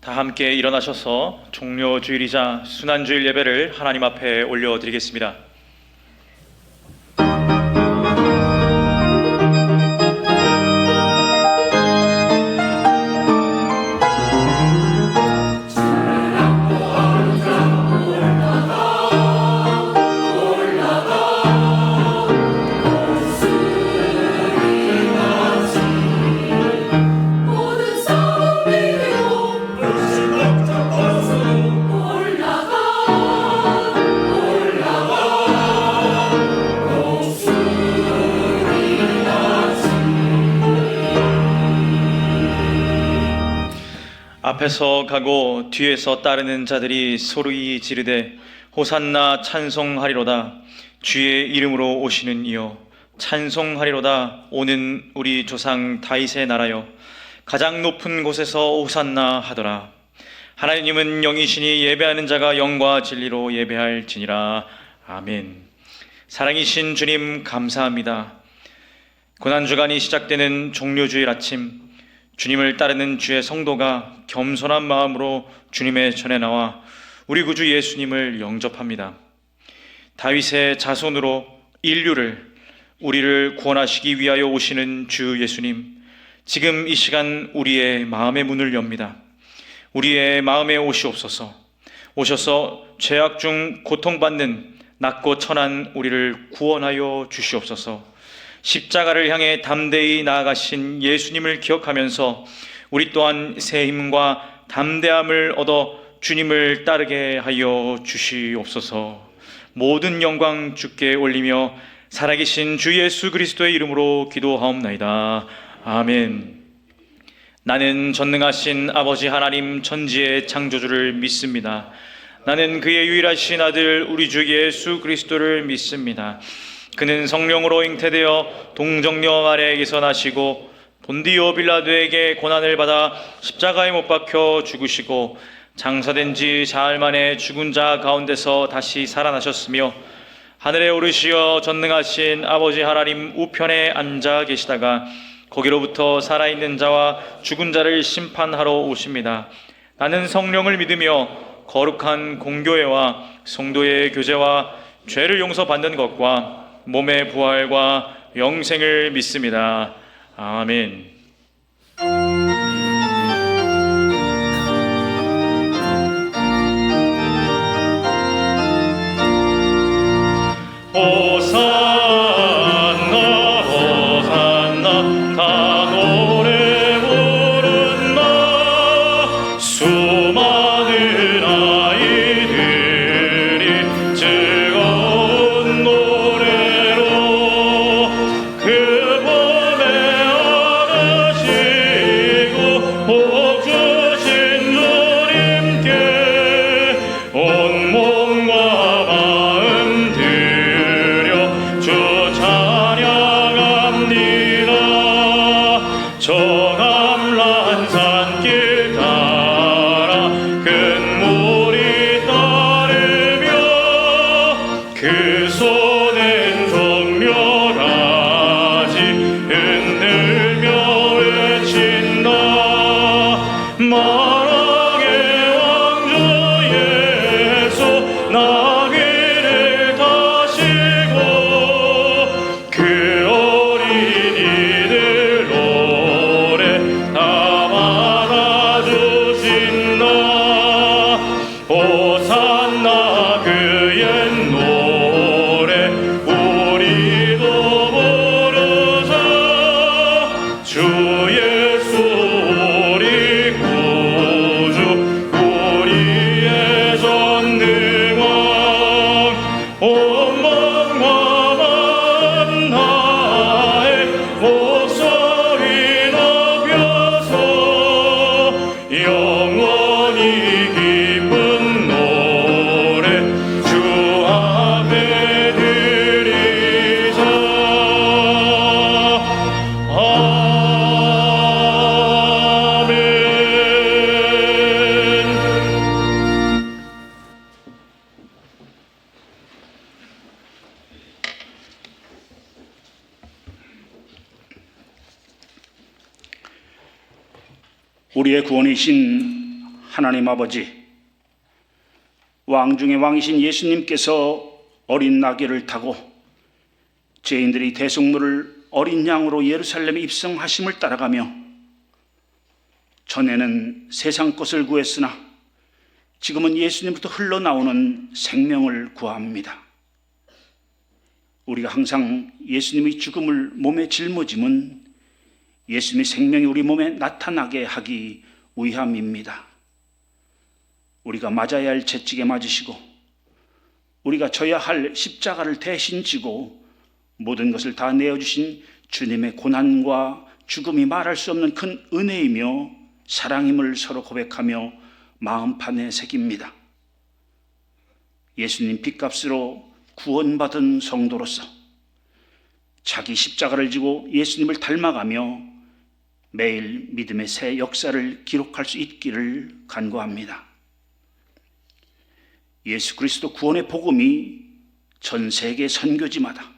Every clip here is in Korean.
다 함께 일어나셔서 종료주일이자 순환주일 예배를 하나님 앞에 올려드리겠습니다. 앞에서 가고 뒤에서 따르는 자들이 소리 지르되 호산나 찬송하리로다. 주의 이름으로 오시는 이여 찬송하리로다. 오는 우리 조상 다윗의 나라여 가장 높은 곳에서 호산나 하더라. 하나님은 영이시니 예배하는 자가 영과 진리로 예배할지니라. 아멘. 사랑이신 주님 감사합니다. 고난주간이 시작되는 종료주일 아침, 주님을 따르는 주의 성도가 겸손한 마음으로 주님의 전에 나와 우리 구주 예수님을 영접합니다. 다윗의 자손으로 인류를, 우리를 구원하시기 위하여 오시는 주 예수님, 지금 이 시간 우리의 마음의 문을 엽니다. 우리의 마음에 오시옵소서. 오셔서 죄악 중 고통받는 낮고 천한 우리를 구원하여 주시옵소서. 십자가를 향해 담대히 나아가신 예수님을 기억하면서 우리 또한 새 힘과 담대함을 얻어 주님을 따르게 하여 주시옵소서. 모든 영광 주께 올리며 살아계신 주 예수 그리스도의 이름으로 기도하옵나이다. 아멘. 나는 전능하신 아버지 하나님 천지의 창조주를 믿습니다. 나는 그의 유일하신 아들 우리 주 예수 그리스도를 믿습니다. 그는 성령으로 잉태되어 동정녀 마리아에게서 나시고 본디오 빌라도에게 고난을 받아 십자가에 못 박혀 죽으시고 장사된 지 사흘 만에 죽은 자 가운데서 다시 살아나셨으며 하늘에 오르시어 전능하신 아버지 하나님 우편에 앉아 계시다가 거기로부터 살아있는 자와 죽은 자를 심판하러 오십니다. 나는 성령을 믿으며 거룩한 공교회와 성도의 교제와 죄를 용서받는 것과 몸의 부활과 영생을 믿습니다. 아멘. 호산나 호산나 다 노래 부른다. 수많은 아이들이 즐거운 노래로 그 봄에 안으시고 복 주신 주님께 온 몸과 마음 들여 주 찬양합니다. 저 감람산길 따라 큰 물이 따르며 그 손엔 종려가지 흔들며 외친다. 만왕의 왕주 예수 나귀를 타시고 그 어린이들 노래 다 받아주신다. 호산나 그 옛 노래 우리도 부르자. 주 예수 우리 구주 우리의 전능왕 온 마음과 마음 다해 목소리 높여서 영원히 기쁜 노래 주 앞에 드리자. 아멘. 우리의 구원이신 하나님 아버지, 왕 중의 왕이신 예수님께서 어린 나귀를 타고 죄인들이 대속물을 어린 양으로 예루살렘에 입성하심을 따라가며 전에는 세상 것을 구했으나 지금은 예수님부터 흘러나오는 생명을 구합니다. 우리가 항상 예수님의 죽음을 몸에 짊어짐은 예수님의 생명이 우리 몸에 나타나게 하기 위함입니다. 우리가 맞아야 할 채찍에 맞으시고 우리가 져야 할 십자가를 대신 지고 모든 것을 다 내어주신 주님의 고난과 죽음이 말할 수 없는 큰 은혜이며 사랑임을 서로 고백하며 마음판에 새깁니다. 예수님 핏값으로 구원받은 성도로서 자기 십자가를 지고 예수님을 닮아가며 매일 믿음의 새 역사를 기록할 수 있기를 간구합니다. 예수 그리스도 구원의 복음이 전 세계 선교지마다,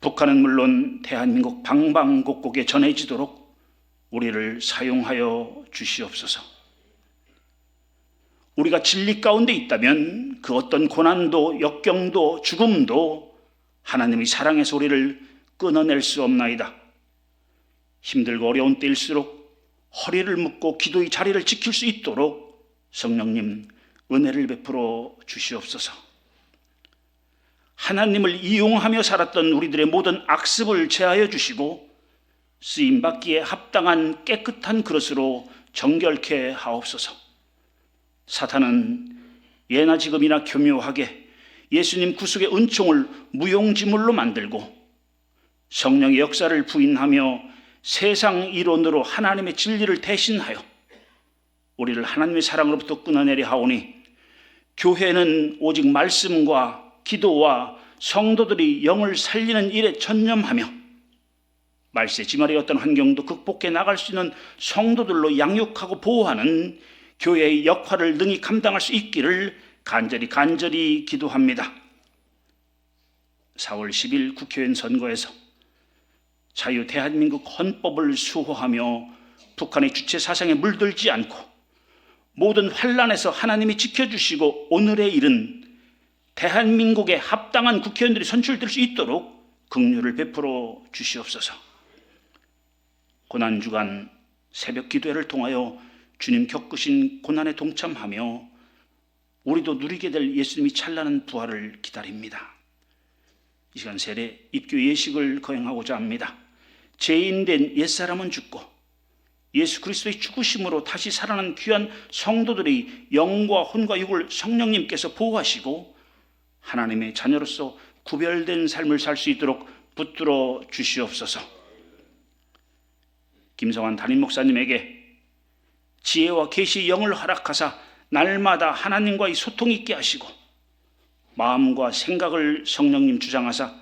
북한은 물론 대한민국 방방곡곡에 전해지도록 우리를 사용하여 주시옵소서. 우리가 진리 가운데 있다면 그 어떤 고난도 역경도 죽음도 하나님의 사랑에서 우리를 끊어낼 수 없나이다. 힘들고 어려운 때일수록 허리를 묶고 기도의 자리를 지킬 수 있도록 성령님 은혜를 베풀어 주시옵소서. 하나님을 이용하며 살았던 우리들의 모든 악습을 제하여 주시고 쓰임받기에 합당한 깨끗한 그릇으로 정결케 하옵소서. 사탄은 예나 지금이나 교묘하게 예수님 구속의 은총을 무용지물로 만들고 성령의 역사를 부인하며 세상 이론으로 하나님의 진리를 대신하여 우리를 하나님의 사랑으로부터 끊어내려 하오니, 교회는 오직 말씀과 기도와 성도들이 영을 살리는 일에 전념하며 말세지말의 어떤 환경도 극복해 나갈 수 있는 성도들로 양육하고 보호하는 교회의 역할을 능히 감당할 수 있기를 간절히 기도합니다. 4월 10일 국회의원 선거에서 자유 대한민국 헌법을 수호하며 북한의 주체 사상에 물들지 않고 모든 환란에서 하나님이 지켜주시고 오늘에 이른 대한민국에 합당한 국회의원들이 선출될 수 있도록 긍휼을 베풀어 주시옵소서. 고난주간 새벽 기도회를 통하여 주님 겪으신 고난에 동참하며 우리도 누리게 될 예수님이 찬란한 부활을 기다립니다. 이 시간 세례 입교 예식을 거행하고자 합니다. 죄인된 옛사람은 죽고 예수 그리스도의 죽으심으로 다시 살아난 귀한 성도들의 영과 혼과 육을 성령님께서 보호하시고 하나님의 자녀로서 구별된 삶을 살 수 있도록 붙들어 주시옵소서. 김성환 담임 목사님에게 지혜와 계시의 영을 허락하사 날마다 하나님과의 소통이 있게 하시고 마음과 생각을 성령님 주장하사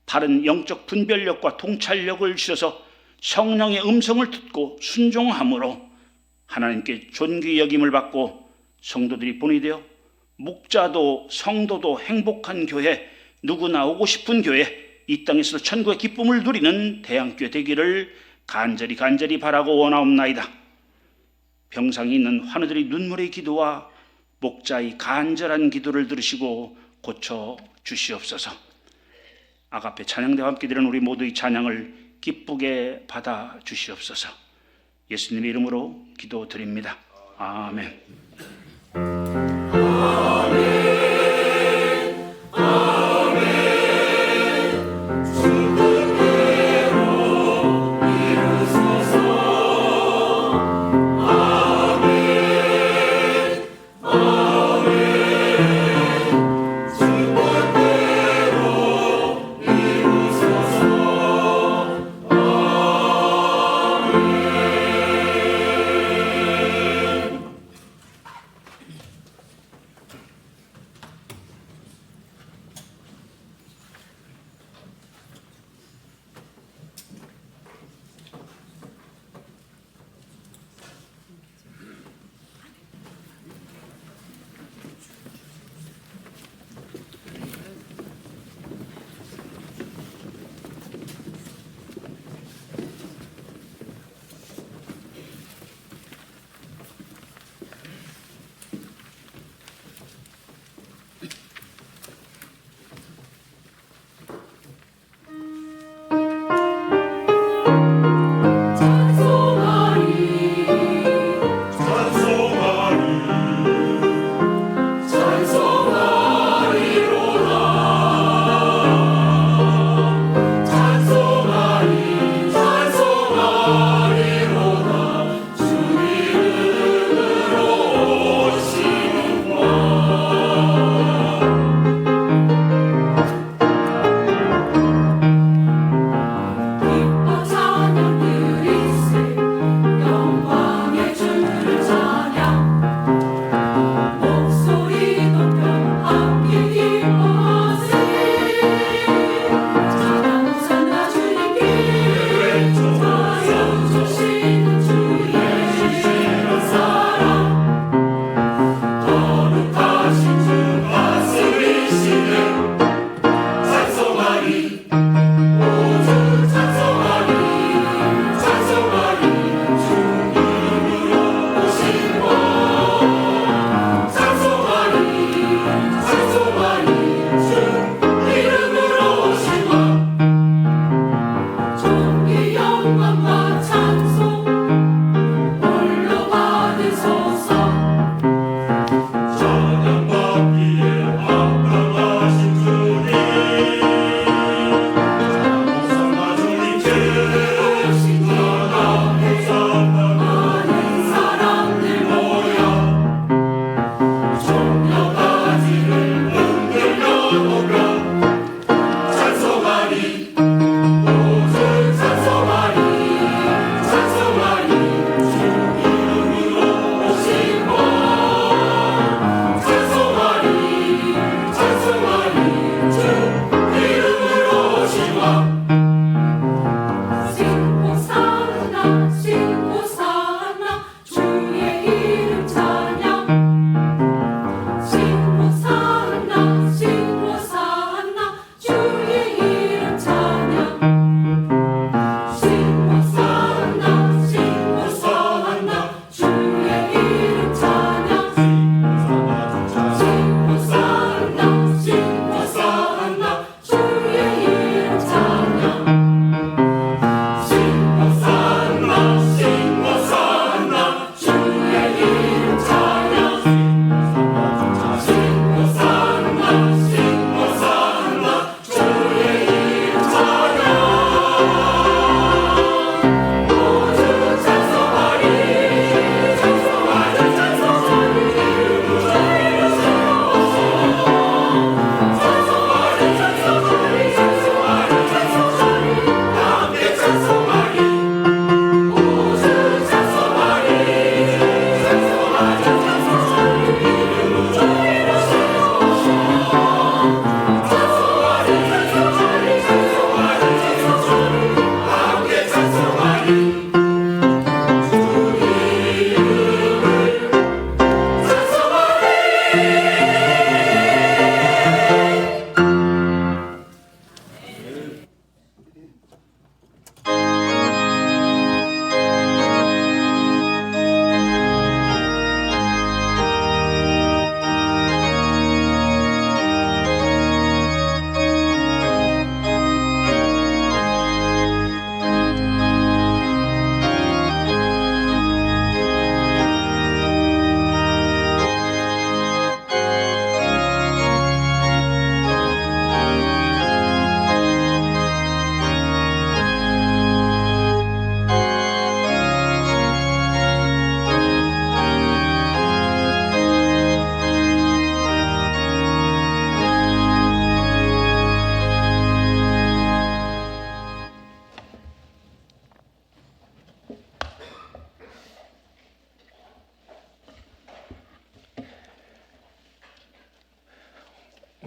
바른 영적 분별력과 통찰력을 주셔서 성령의 음성을 듣고 순종함으로 하나님께 존귀 여김을 받고 성도들이 본이 되어 목자도 성도도 행복한 교회, 누구나 오고 싶은 교회, 이 땅에서도 천국의 기쁨을 누리는 대안교회 되기를 간절히 바라고 원하옵나이다. 병상이 있는 환우들의 눈물의 기도와 목자의 간절한 기도를 들으시고 고쳐 주시옵소서. 아가페 찬양대와 함께 드리는 우리 모두의 찬양을 기쁘게 받아 주시옵소서. 예수님의 이름으로 기도드립니다. 아멘.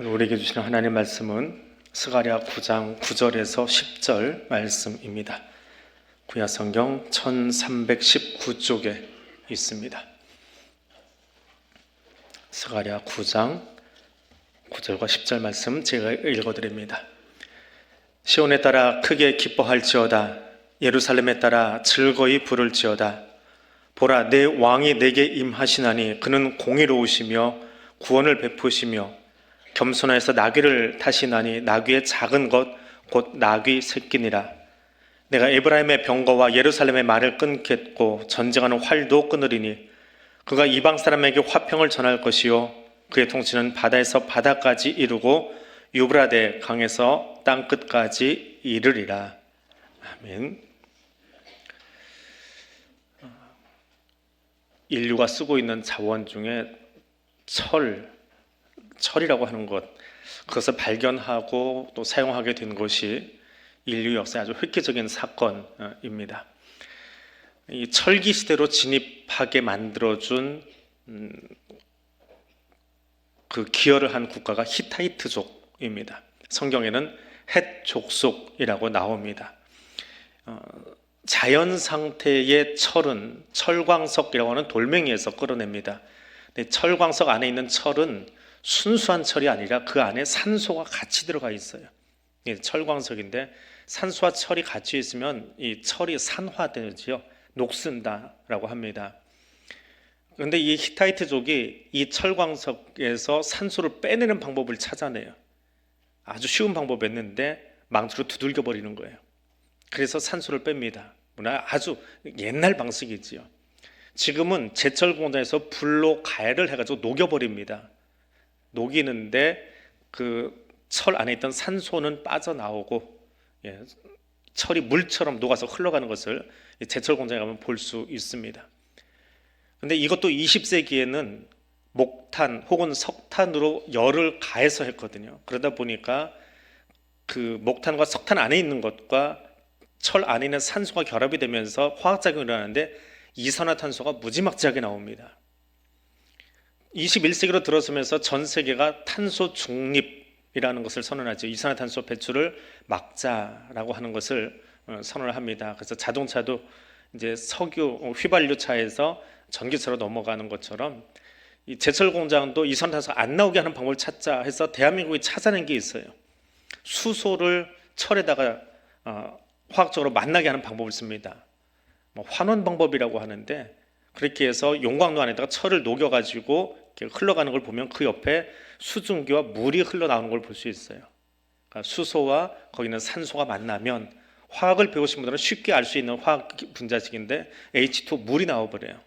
오늘 우리에게 주시는 하나님 말씀은 스가랴 9장 9절에서 10절 말씀입니다. 구약 성경 1319쪽에 있습니다. 스가랴 9장 9절과 10절 말씀 제가 읽어드립니다. 시온에 따라 크게 기뻐할지어다. 예루살렘에 따라 즐거이 부를지어다. 보라, 내 왕이 내게 임하시나니 그는 공의로우시며 구원을 베푸시며 겸손하여서 나귀를 타시나니 나귀의 작은 것 곧 나귀 새끼니라. 내가 에브라임의 병거와 예루살렘의 말을 끊겠고 전쟁하는 활도 끊으리니 그가 이방 사람에게 화평을 전할 것이요 그의 통치는 바다에서 바다까지 이르고 유브라데 강에서 땅 끝까지 이르리라. 아멘. 인류가 쓰고 있는 자원 중에 철이라고 하는 것, 그것을 발견하고 또 사용하게 된 것이 인류 역사의 아주 획기적인 사건입니다. 이 철기 시대로 진입하게 만들어준 그 기여를 한 국가가 히타이트족입니다. 성경에는 헷 족속이라고 나옵니다. 자연 상태의 철은 철광석이라고 하는 돌멩이에서 끌어냅니다. 근데 철광석 안에 있는 철은 순수한 철이 아니라 그 안에 산소가 같이 들어가 있어요. 철광석인데 산소와 철이 같이 있으면 이 철이 산화되지요. 녹슨다라고 합니다. 그런데 이 히타이트족이 이 철광석에서 산소를 빼내는 방법을 찾아내요. 아주 쉬운 방법이었는데 망치로 두들겨 버리는 거예요. 그래서 산소를 뺍니다. 아주 옛날 방식이지요. 지금은 제철 공장에서 불로 가열을 해가지고 녹여버립니다. 녹이는데 그 철 안에 있던 산소는 빠져나오고 철이 물처럼 녹아서 흘러가는 것을 제철 공장에 가면 볼 수 있습니다. 그런데 이것도 20세기에는 목탄 혹은 석탄으로 열을 가해서 했거든요. 그러다 보니까 그 목탄과 석탄 안에 있는 것과 철 안에 있는 산소가 결합이 되면서 화학작용이 일어나는데 이산화탄소가 무지막지하게 나옵니다. 21세기로 들어서면서 전 세계가 탄소 중립이라는 것을 선언하죠. 이산화탄소 배출을 막자라고 하는 것을 선언을 합니다. 그래서 자동차도 이제 석유 휘발유차에서 전기차로 넘어가는 것처럼 이 제철 공장도 이산화탄소 안 나오게 하는 방법을 찾자 해서 대한민국이 찾아낸 게 있어요. 수소를 철에다가 화학적으로 만나게 하는 방법을 씁니다. 환원 방법이라고 하는데 그렇게 해서 용광로 안에다가 철을 녹여가지고 이렇게 흘러가는 걸 보면 그 옆에 수증기와 물이 흘러나오는 걸 볼 수 있어요. 그러니까 수소와 거기는 산소가 만나면 화학을 배우신 분들은 쉽게 알 수 있는 화학 분자식인데 H2 물이 나와버려요.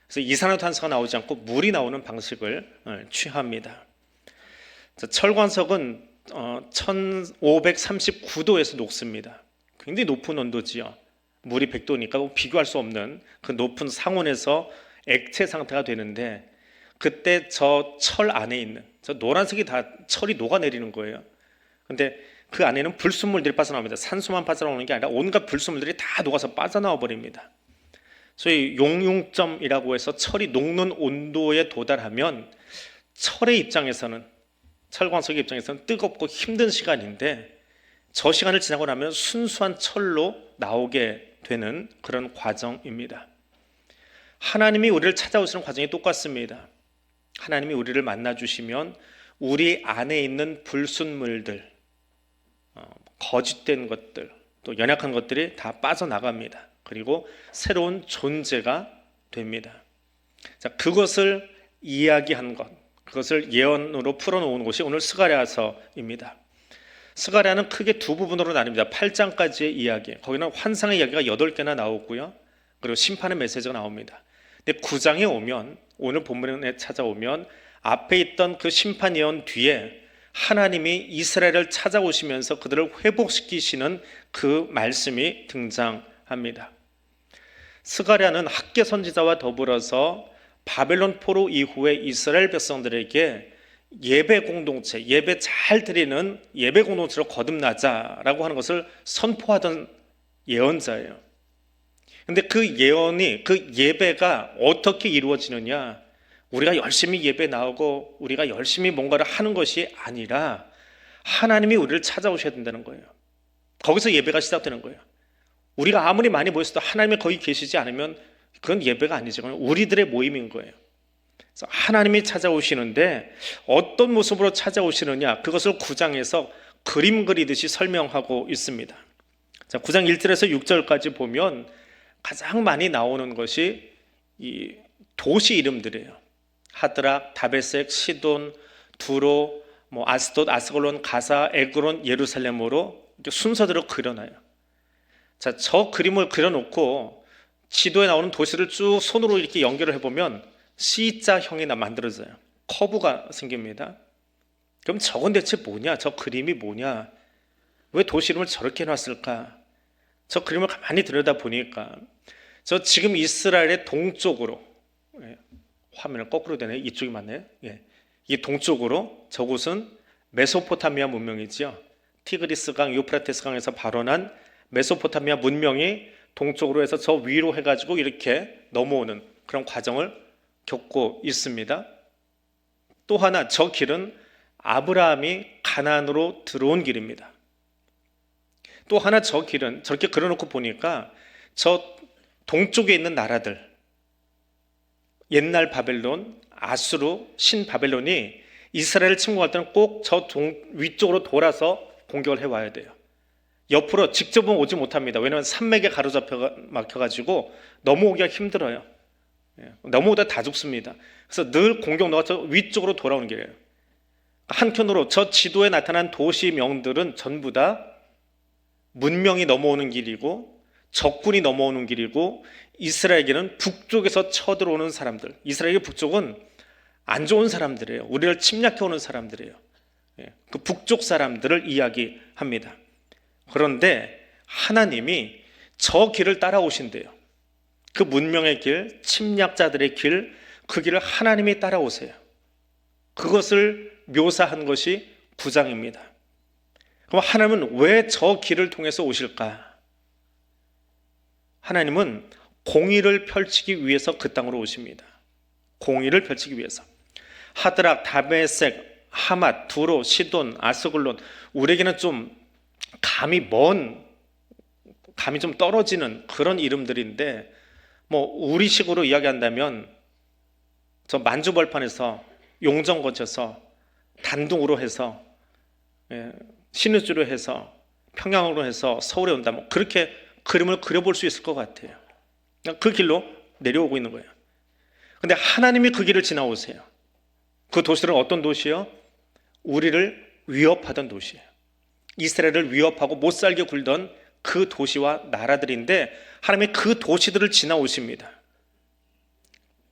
그래서 이산화탄소가 나오지 않고 물이 나오는 방식을 취합니다. 철광석은 1539도에서 녹습니다. 굉장히 높은 온도지요. 물이 100도니까 비교할 수 없는 그 높은 상온에서 액체 상태가 되는데 그때 저 철 안에 있는 저 노란색이 다 철이 녹아내리는 거예요. 근데 그 안에는 불순물들이 빠져나옵니다. 산소만 빠져나오는 게 아니라 온갖 불순물들이 다 녹아서 빠져나와 버립니다. 소위 용융점이라고 해서 철이 녹는 온도에 도달하면 철의 입장에서는 철광석의 입장에서는 뜨겁고 힘든 시간인데 저 시간을 지나고 나면 순수한 철로 나오게 되는 그런 과정입니다. 하나님이 우리를 찾아오시는 과정이 똑같습니다. 하나님이 우리를 만나주시면 우리 안에 있는 불순물들, 거짓된 것들, 또 연약한 것들이 다 빠져나갑니다. 그리고 새로운 존재가 됩니다. 자, 그것을 이야기한 것, 그것을 예언으로 풀어놓은 곳이 오늘 스가랴서입니다. 스가랴는 크게 두 부분으로 나뉩니다. 8장까지의 이야기, 거기는 환상의 이야기가 8개나 나오고요. 그리고 심판의 메시지가 나옵니다. 근데 9장에 오면, 오늘 본문에 찾아오면 앞에 있던 그 심판 예언 뒤에 하나님이 이스라엘을 찾아오시면서 그들을 회복시키시는 그 말씀이 등장합니다. 스가랴는 학계 선지자와 더불어서 바벨론 포로 이후에 이스라엘 백성들에게 예배 공동체, 예배 잘 드리는 예배 공동체로 거듭나자라고 하는 것을 선포하던 예언자예요. 근데 그 예언이, 그 예배가 어떻게 이루어지느냐? 우리가 열심히 예배 나오고 우리가 열심히 뭔가를 하는 것이 아니라 하나님이 우리를 찾아오셔야 된다는 거예요. 거기서 예배가 시작되는 거예요. 우리가 아무리 많이 모였어도 하나님이 거기 계시지 않으면 그건 예배가 아니죠. 그건 우리들의 모임인 거예요. 그래서 하나님이 찾아오시는데 어떤 모습으로 찾아오시느냐, 그것을 9장에서 그림 그리듯이 설명하고 있습니다. 자, 9장 1절에서 6절까지 보면 가장 많이 나오는 것이 이 도시 이름들이에요. 하드락, 다베섹, 시돈, 두로, 아스돗, 아스글론, 가사, 에그론, 예루살렘으로 이렇게 순서대로 그려놔요. 자, 저 그림을 그려놓고 지도에 나오는 도시를 쭉 손으로 이렇게 연결을 해보면 C자형이 만들어져요. 커브가 생깁니다. 그럼 저건 대체 뭐냐? 저 그림이 뭐냐? 왜 도시 이름을 저렇게 해놨을까? 저 그림을 가만히 들여다보니까 저 지금 이스라엘의 동쪽으로, 화면을 거꾸로 되네. 이쪽이 맞네요. 이 동쪽으로 저곳은 메소포타미아 문명이지요. 티그리스 강, 유프라테스 강에서 발원한 메소포타미아 문명이 동쪽으로 해서 저 위로 해가지고 이렇게 넘어오는 그런 과정을 겪고 있습니다. 또 하나, 저 길은 아브라함이 가나안으로 들어온 길입니다. 또 하나, 저 길은 저렇게 그려놓고 보니까 저 동쪽에 있는 나라들, 옛날 바벨론, 아수르, 신바벨론이 이스라엘을 침공할 때는 꼭 저 위쪽으로 돌아서 공격을 해와야 돼요. 옆으로 직접은 오지 못합니다. 왜냐하면 산맥에 가로잡혀 막혀가지고 넘어오기가 힘들어요. 넘어오다 다 죽습니다. 그래서 늘 공격 넣어서 위쪽으로 돌아오는 길이에요. 한편으로 저 지도에 나타난 도시명들은 전부 다 문명이 넘어오는 길이고 적군이 넘어오는 길이고, 이스라엘에게는 북쪽에서 쳐들어오는 사람들, 이스라엘의 북쪽은 안 좋은 사람들이에요. 우리를 침략해오는 사람들이에요. 그 북쪽 사람들을 이야기합니다. 그런데 하나님이 저 길을 따라오신대요. 그 문명의 길, 침략자들의 길, 그 길을 하나님이 따라오세요. 그것을 묘사한 것이 9장입니다. 그럼 하나님은 왜 저 길을 통해서 오실까? 하나님은 공의를 펼치기 위해서 그 땅으로 오십니다. 공의를 펼치기 위해서. 하드락, 다베섹, 하맛, 두로, 시돈, 아스글론, 우리에게는 좀 감이 좀 떨어지는 그런 이름들인데, 우리식으로 이야기한다면 저 만주벌판에서 용정 거쳐서 단둥으로 해서 신의주로 해서 평양으로 해서 서울에 온다, 그렇게 그림을 그려볼 수 있을 것 같아요. 그 길로 내려오고 있는 거예요. 근데 하나님이 그 길을 지나오세요. 그 도시들은 어떤 도시요? 우리를 위협하던 도시예요. 이스라엘을 위협하고 못 살게 굴던 그 도시와 나라들인데 하나님이 그 도시들을 지나오십니다.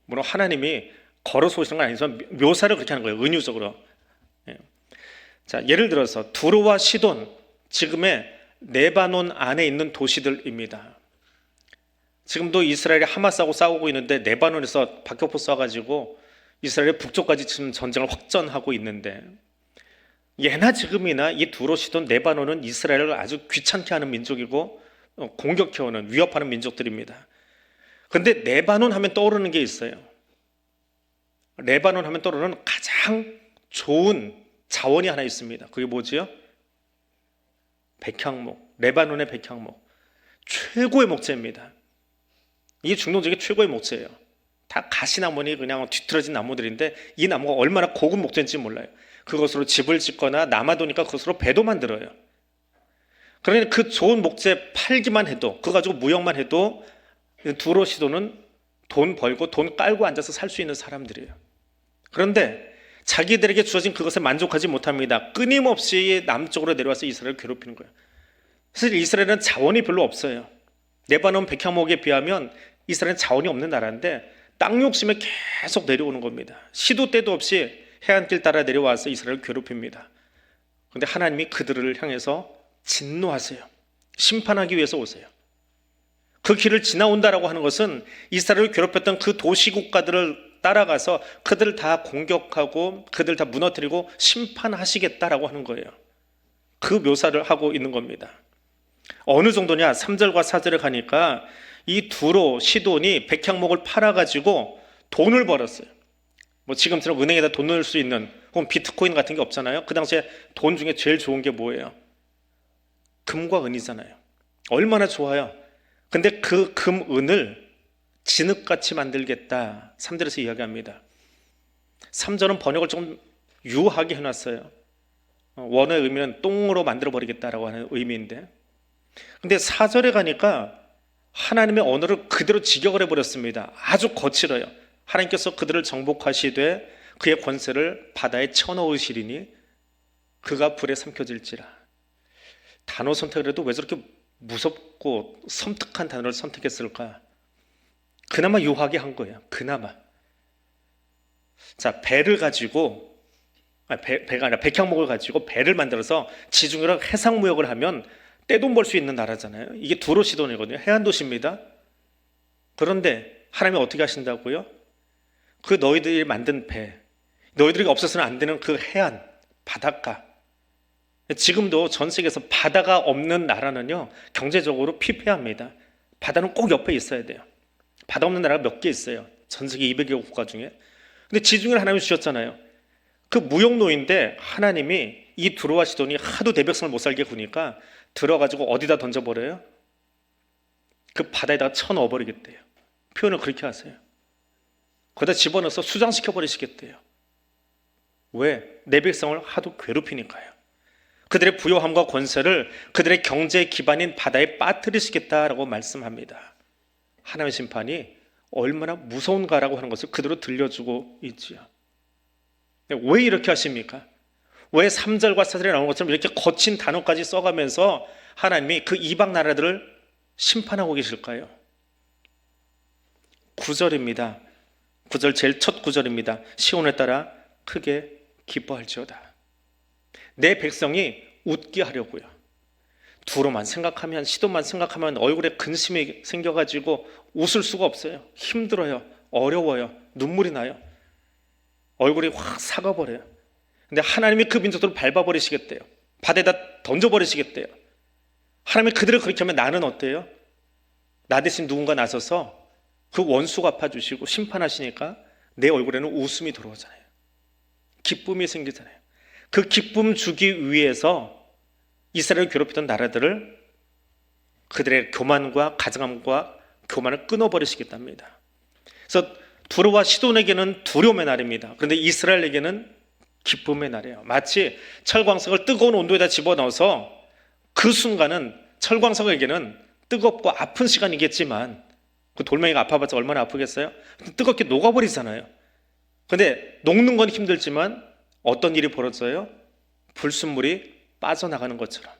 물론 하나님이 걸어서 오시는 건 아니지만 묘사를 그렇게 하는 거예요. 은유적으로. 자, 예를 들어서 두로와 시돈, 지금의 레바논 안에 있는 도시들입니다. 지금도 이스라엘이 하마스하고 싸우고 있는데 레바논에서 박격포 쏴가지고 이스라엘의 북쪽까지 지금 전쟁을 확전하고 있는데, 예나 지금이나 이 두로, 시돈, 레바논은 이스라엘을 아주 귀찮게 하는 민족이고 공격해오는, 위협하는 민족들입니다. 그런데 레바논 하면 떠오르는 게 있어요. 레바논 하면 떠오르는 가장 좋은 자원이 하나 있습니다. 그게 뭐지요? 백향목. 레바논의 백향목. 최고의 목재입니다. 이게 중동 지역의 최고의 목재예요. 다 가시나무니 그냥 뒤틀어진 나무들인데 이 나무가 얼마나 고급 목재인지 몰라요. 그것으로 집을 짓거나 남아도니까 그것으로 배도 만들어요. 그러니 그 좋은 목재 팔기만 해도, 그거 가지고 무역만 해도 두로, 시돈은 돈 벌고 돈 깔고 앉아서 살 수 있는 사람들이에요. 그런데 자기들에게 주어진 그것에 만족하지 못합니다. 끊임없이 남쪽으로 내려와서 이스라엘을 괴롭히는 거예요. 사실 이스라엘은 자원이 별로 없어요. 레바논 백향목에 비하면 이스라엘은 자원이 없는 나라인데 땅 욕심에 계속 내려오는 겁니다. 시도 때도 없이 해안길 따라 내려와서 이스라엘을 괴롭힙니다. 그런데 하나님이 그들을 향해서 진노하세요. 심판하기 위해서 오세요. 그 길을 지나온다라고 하는 것은 이스라엘을 괴롭혔던 그 도시 국가들을 따라가서 그들을 다 공격하고 그들을 다 무너뜨리고 심판하시겠다라고 하는 거예요. 그 묘사를 하고 있는 겁니다. 어느 정도냐? 3절과 4절에 가니까 이 두로, 시돈이 백향목을 팔아가지고 돈을 벌었어요. 뭐 지금처럼 은행에다 돈 넣을 수 있는 혹은 비트코인 같은 게 없잖아요. 그 당시에 돈 중에 제일 좋은 게 뭐예요? 금과 은이잖아요. 얼마나 좋아요. 근데 그 금, 은을 진흙같이 만들겠다. 3절에서 이야기합니다. 3절은 번역을 좀 유하게 해놨어요. 원어의 의미는 똥으로 만들어버리겠다라고 하는 의미인데, 근데 4절에 가니까 하나님의 언어를 그대로 직역을 해버렸습니다. 아주 거칠어요. 하나님께서 그들을 정복하시되 그의 권세를 바다에 쳐넣으시리니 그가 불에 삼켜질지라. 단어 선택을 해도 왜 저렇게 무섭고 섬뜩한 단어를 선택했을까? 그나마 유하게 한 거예요. 그나마. 자, 배를 가지고, 배가 아니라 백향목을 가지고 배를 만들어서 지중해로 해상무역을 하면 떼돈 벌 수 있는 나라잖아요. 이게 두로시돈이거든요. 해안도시입니다. 그런데 하나님이 어떻게 하신다고요? 그 너희들이 만든 배, 너희들이 없어서는 안 되는 그 해안, 바닷가. 지금도 전 세계에서 바다가 없는 나라는요, 경제적으로 피폐합니다. 바다는 꼭 옆에 있어야 돼요. 바다 없는 나라가 몇 개 있어요. 전 세계 200여 국가 중에. 근데 지중해를 하나님이 주셨잖아요. 그 무역로인데 하나님이 이 두로와 시돈이 하도 내 백성을 못 살게 구니까 들어가지고 어디다 던져버려요? 그 바다에다가 쳐넣어버리겠대요. 표현을 그렇게 하세요. 거기다 집어넣어서 수장시켜버리시겠대요. 왜? 내 백성을 하도 괴롭히니까요. 그들의 부요함과 권세를 그들의 경제 기반인 바다에 빠뜨리시겠다라고 말씀합니다. 하나님의 심판이 얼마나 무서운가라고 하는 것을 그대로 들려주고 있지요. 왜 이렇게 하십니까? 왜 3절과 4절에 나오는 것처럼 이렇게 거친 단어까지 써가면서 하나님이 그 이방 나라들을 심판하고 계실까요? 9절입니다. 9절 제일 첫 9절입니다. 시온에 따라 크게 기뻐할지어다. 내 백성이 웃게 하려고요. 두로만 생각하면, 시돈만 생각하면 얼굴에 근심이 생겨가지고 웃을 수가 없어요. 힘들어요. 어려워요. 눈물이 나요. 얼굴이 확 사가버려요. 근데 하나님이 그 민족들을 밟아버리시겠대요. 바다에다 던져버리시겠대요. 하나님이 그들을 그렇게 하면 나는 어때요? 나 대신 누군가 나서서 그 원수 갚아주시고 심판하시니까 내 얼굴에는 웃음이 들어오잖아요. 기쁨이 생기잖아요. 그 기쁨 주기 위해서 이스라엘을 괴롭히던 나라들을 그들의 교만과 가증함과 교만을 끊어버리시겠답니다. 그래서 두로와 시돈에게는 두려움의 날입니다. 그런데 이스라엘에게는 기쁨의 날이에요. 마치 철광석을 뜨거운 온도에다 집어넣어서 그 순간은 철광석에게는 뜨겁고 아픈 시간이겠지만, 그 돌멩이가 아파봤자 얼마나 아프겠어요? 뜨겁게 녹아버리잖아요. 그런데 녹는 건 힘들지만 어떤 일이 벌어져요? 불순물이 빠져나가는 것처럼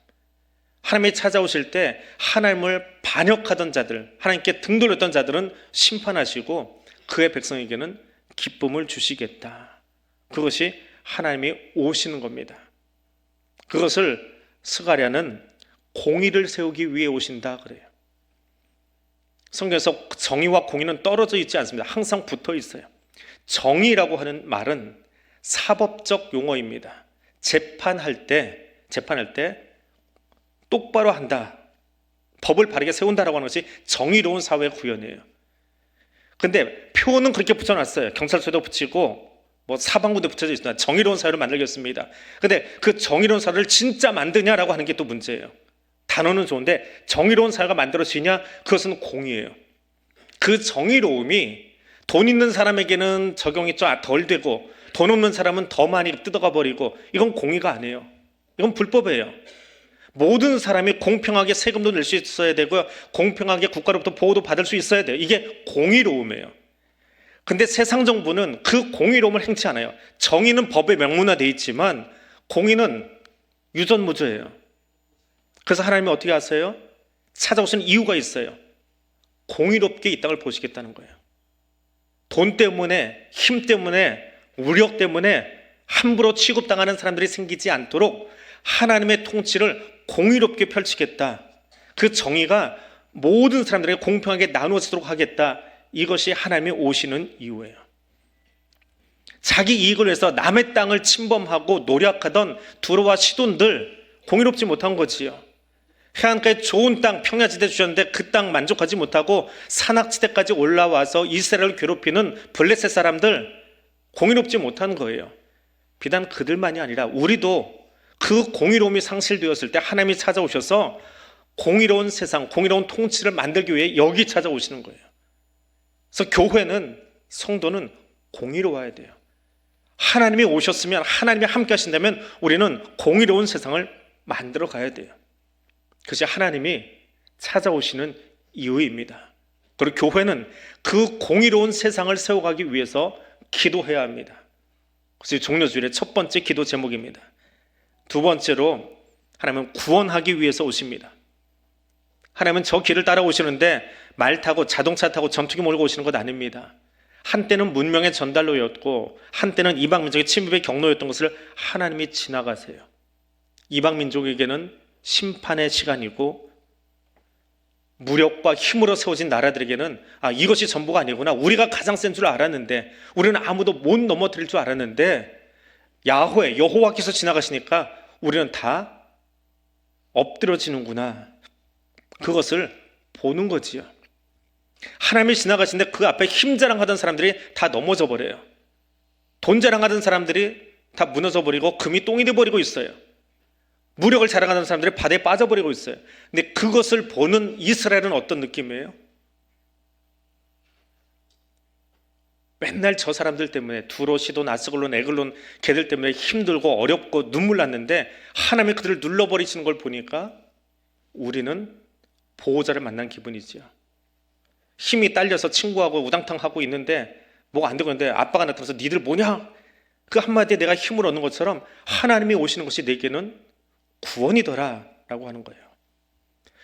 하나님이 찾아오실 때 하나님을 반역하던 자들, 하나님께 등 돌렸던 자들은 심판하시고 그의 백성에게는 기쁨을 주시겠다. 그것이 하나님이 오시는 겁니다. 그것을 스가랴는 공의를 세우기 위해 오신다 그래요. 성경에서 정의와 공의는 떨어져 있지 않습니다. 항상 붙어 있어요. 정의라고 하는 말은 사법적 용어입니다. 재판할 때 똑바로 한다, 법을 바르게 세운다라고 하는 것이 정의로운 사회 구현이에요. 근데 표는 그렇게 붙여놨어요. 경찰서에도 붙이고 뭐 사방구도 붙여져 있습니다. 정의로운 사회를 만들겠습니다. 근데 그 정의로운 사회를 진짜 만드냐라고 하는 게 또 문제예요. 단어는 좋은데 정의로운 사회가 만들어지냐? 그것은 공의예요. 그 정의로움이 돈 있는 사람에게는 적용이 좀 덜 되고 돈 없는 사람은 더 많이 뜯어가 버리고, 이건 공의가 아니에요. 이건 불법이에요. 모든 사람이 공평하게 세금도 낼 수 있어야 되고요, 공평하게 국가로부터 보호도 받을 수 있어야 돼요. 이게 공의로움이에요. 근데 세상 정부는 그 공의로움을 행치 않아요. 정의는 법에 명문화되어 있지만 공의는 유전무죄예요. 그래서 하나님이 어떻게 하세요? 찾아오시는 이유가 있어요. 공의롭게 이 땅을 보시겠다는 거예요. 돈 때문에, 힘 때문에, 우력 때문에 함부로 취급당하는 사람들이 생기지 않도록 하나님의 통치를 공의롭게 펼치겠다. 그 정의가 모든 사람들에게 공평하게 나누어지도록 하겠다. 이것이 하나님이 오시는 이유예요. 자기 이익을 위해서 남의 땅을 침범하고 노력하던 두로와 시돈들 공의롭지 못한 거지요. 해안가에 좋은 땅, 평야지대 주셨는데 그 땅 만족하지 못하고 산악지대까지 올라와서 이스라엘을 괴롭히는 블레셋 사람들, 공의롭지 못한 거예요. 비단 그들만이 아니라 우리도 그 공의로움이 상실되었을 때 하나님이 찾아오셔서 공의로운 세상, 공의로운 통치를 만들기 위해 여기 찾아오시는 거예요. 그래서 교회는, 성도는 공의로워야 돼요. 하나님이 오셨으면, 하나님이 함께 하신다면 우리는 공의로운 세상을 만들어 가야 돼요. 그것이 하나님이 찾아오시는 이유입니다. 그리고 교회는 그 공의로운 세상을 세워가기 위해서 기도해야 합니다. 그것이 종려주일의 첫 번째 기도 제목입니다. 두 번째로 하나님은 구원하기 위해서 오십니다. 하나님은 저 길을 따라오시는데 말 타고 자동차 타고 전투기 몰고 오시는 것 아닙니다. 한때는 문명의 전달로였고 한때는 이방 민족의 침입의 경로였던 것을 하나님이 지나가세요. 이방 민족에게는 심판의 시간이고 무력과 힘으로 세워진 나라들에게는 이것이 전부가 아니구나, 우리가 가장 센 줄 알았는데, 우리는 아무도 못 넘어뜨릴 줄 알았는데 야훼 여호와께서 지나가시니까 우리는 다 엎드러지는구나, 그것을 보는 거지요. 하나님이 지나가시는데 그 앞에 힘 자랑하던 사람들이 다 넘어져 버려요. 돈 자랑하던 사람들이 다 무너져 버리고 금이 똥이 돼 버리고 있어요. 무력을 자랑하던 사람들이 바다에 빠져버리고 있어요. 근데 그것을 보는 이스라엘은 어떤 느낌이에요? 맨날 저 사람들 때문에 두로, 시돈, 아스글론, 에글론 걔들 때문에 힘들고 어렵고 눈물 났는데 하나님이 그들을 눌러버리시는 걸 보니까 우리는 보호자를 만난 기분이지요. 힘이 딸려서 친구하고 우당탕 하고 있는데 뭐가 안 되고 있는데 아빠가 나타나서 니들 뭐냐? 그 한마디에 내가 힘을 얻는 것처럼 하나님이 오시는 것이 내게는 구원이더라 라고 하는 거예요.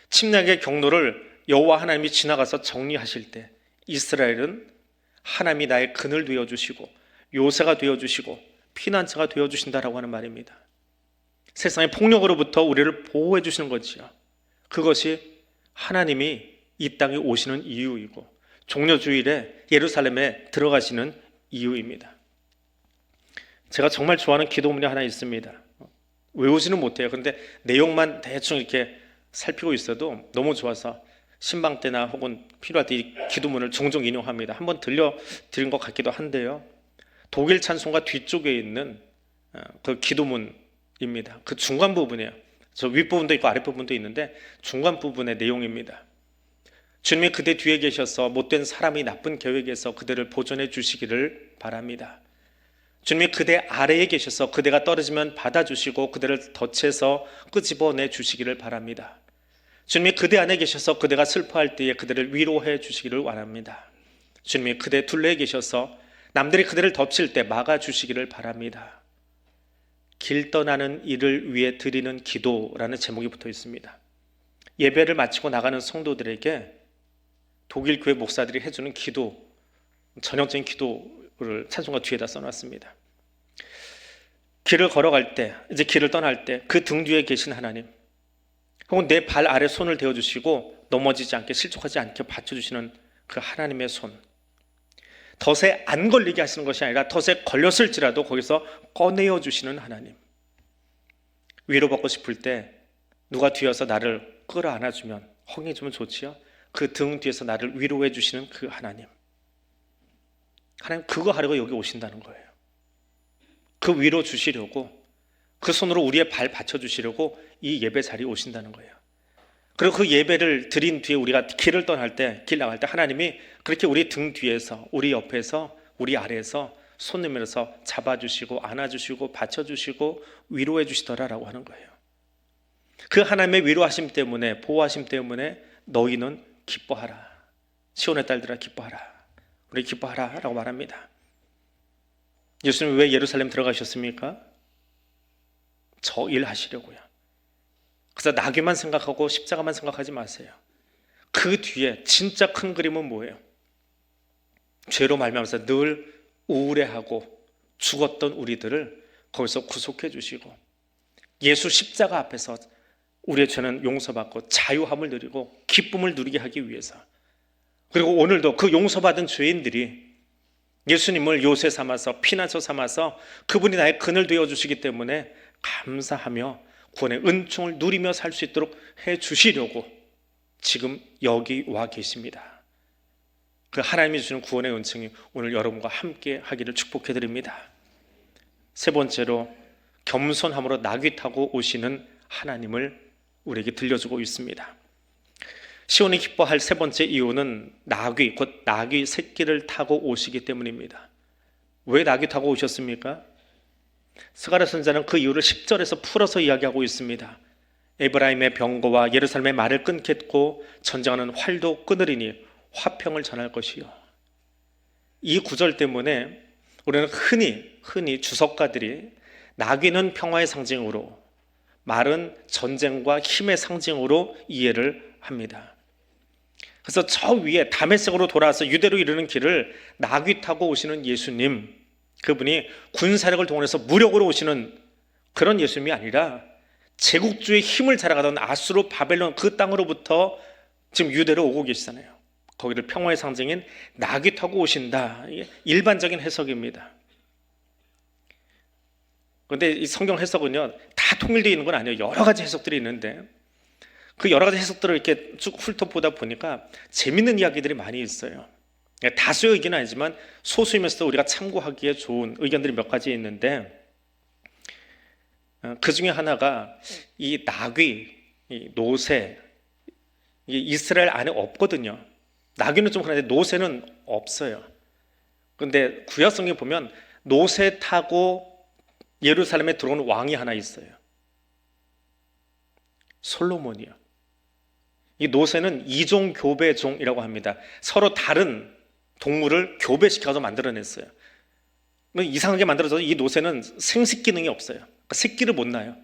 침략의 경로를 여호와 하나님이 지나가서 정리하실 때 이스라엘은 하나님이 나의 그늘 되어주시고 요새가 되어주시고 피난처가 되어주신다라고 하는 말입니다. 세상의 폭력으로부터 우리를 보호해 주시는 거지요. 그것이 하나님이 이 땅에 오시는 이유이고 종려주일에 예루살렘에 들어가시는 이유입니다. 제가 정말 좋아하는 기도문이 하나 있습니다. 외우지는 못해요. 그런데 내용만 대충 이렇게 살피고 있어도 너무 좋아서 신방 때나 혹은 필요할 때 이 기도문을 종종 인용합니다. 한번 들려드린 것 같기도 한데요. 독일 찬송가 뒤쪽에 있는 그 기도문입니다. 그 중간 부분이에요. 저 윗부분도 있고 아랫부분도 있는데 중간 부분의 내용입니다. 주님이 그대 뒤에 계셔서 못된 사람이 나쁜 계획에서 그대를 보존해 주시기를 바랍니다. 주님이 그대 아래에 계셔서 그대가 떨어지면 받아주시고 그대를 덫에서 끄집어내 주시기를 바랍니다. 주님이 그대 안에 계셔서 그대가 슬퍼할 때에 그대를 위로해 주시기를 원합니다. 주님이 그대 둘레에 계셔서 남들이 그대를 덮칠 때 막아주시기를 바랍니다. 길 떠나는 이를 위해 드리는 기도라는 제목이 붙어 있습니다. 예배를 마치고 나가는 성도들에게 독일 교회 목사들이 해주는 기도, 전형적인 기도를 찬송가 뒤에다 써놨습니다. 길을 걸어갈 때, 이제 길을 떠날 때 그 등 뒤에 계신 하나님, 혹은 내 발 아래 손을 대어주시고 넘어지지 않게 실족하지 않게 받쳐주시는 그 하나님의 손, 덫에 안 걸리게 하시는 것이 아니라 덫에 걸렸을지라도 거기서 꺼내어 주시는 하나님, 위로받고 싶을 때 누가 뒤에서 나를 끌어안아주면 허용해주면 좋지요. 그 등 뒤에서 나를 위로해 주시는 그 하나님, 하나님 그거 하려고 여기 오신다는 거예요. 그 위로 주시려고, 그 손으로 우리의 발 받쳐주시려고 이 예배 자리에 오신다는 거예요. 그리고 그 예배를 드린 뒤에 우리가 길을 떠날 때, 길 나갈 때 하나님이 그렇게 우리 등 뒤에서, 우리 옆에서, 우리 아래에서 손 내밀어서 잡아주시고 안아주시고 받쳐주시고 위로해 주시더라라고 하는 거예요. 그 하나님의 위로하심 때문에, 보호하심 때문에 너희는 기뻐하라. 시온의 딸들아 기뻐하라. 우리 기뻐하라 라고 말합니다. 예수님이 왜 예루살렘 들어가셨습니까? 저 일 하시려고요. 그래서 나귀만 생각하고 십자가만 생각하지 마세요. 그 뒤에 진짜 큰 그림은 뭐예요? 죄로 말미암아서 늘 우울해하고 죽었던 우리들을 거기서 구속해 주시고 예수 십자가 앞에서 우리의 죄는 용서받고 자유함을 누리고 기쁨을 누리게 하기 위해서, 그리고 오늘도 그 용서받은 죄인들이 예수님을 요새 삼아서 피난처 삼아서 그분이 나의 그늘 되어주시기 때문에 감사하며 구원의 은총을 누리며 살 수 있도록 해주시려고 지금 여기 와 계십니다. 그 하나님이 주시는 구원의 은총이 오늘 여러분과 함께 하기를 축복해 드립니다. 세 번째로 겸손함으로 나귀 타고 오시는 하나님을 우리에게 들려주고 있습니다. 시온이 기뻐할 세 번째 이유는 나귀, 곧 나귀 새끼를 타고 오시기 때문입니다. 왜 나귀 타고 오셨습니까? 스가랴 선지자는 그 이유를 10절에서 풀어서 이야기하고 있습니다. 에브라임의 병거와 예루살렘의 말을 끊겠고 전쟁하는 활도 끊으리니 화평을 전할 것이요. 이 구절 때문에 우리는 흔히 주석가들이 나귀는 평화의 상징으로, 말은 전쟁과 힘의 상징으로 이해를 합니다. 그래서 저 위에 다메섹으로 돌아와서 유대로 이르는 길을 나귀 타고 오시는 예수님, 그분이 군사력을 동원해서 무력으로 오시는 그런 예수님이 아니라 제국주의 힘을 자랑하던 아수르 바벨론 그 땅으로부터 지금 유대로 오고 계시잖아요. 거기를 평화의 상징인 나귀 타고 오신다. 이게 일반적인 해석입니다. 그런데 이 성경 해석은요, 다 통일되어 있는 건 아니에요. 여러 가지 해석들이 있는데 그 여러 가지 해석들을 이렇게 쭉 훑어보다 보니까 재밌는 이야기들이 많이 있어요. 다수의 의견은 아니지만 소수이면서도 우리가 참고하기에 좋은 의견들이 몇 가지 있는데, 그 중에 하나가 이 나귀, 이 노새, 이게 이스라엘 안에 없거든요. 나귀는 좀 그런데 노새는 없어요. 그런데 구약성경에 보면 노새 타고 예루살렘에 들어온 왕이 하나 있어요. 솔로몬이요. 이 노새는 이종 교배종이라고 합니다. 서로 다른 동물을 교배시켜서 만들어냈어요. 이상하게 만들어져서 이 노새는 생식 기능이 없어요. 그러니까 새끼를 못 낳아요.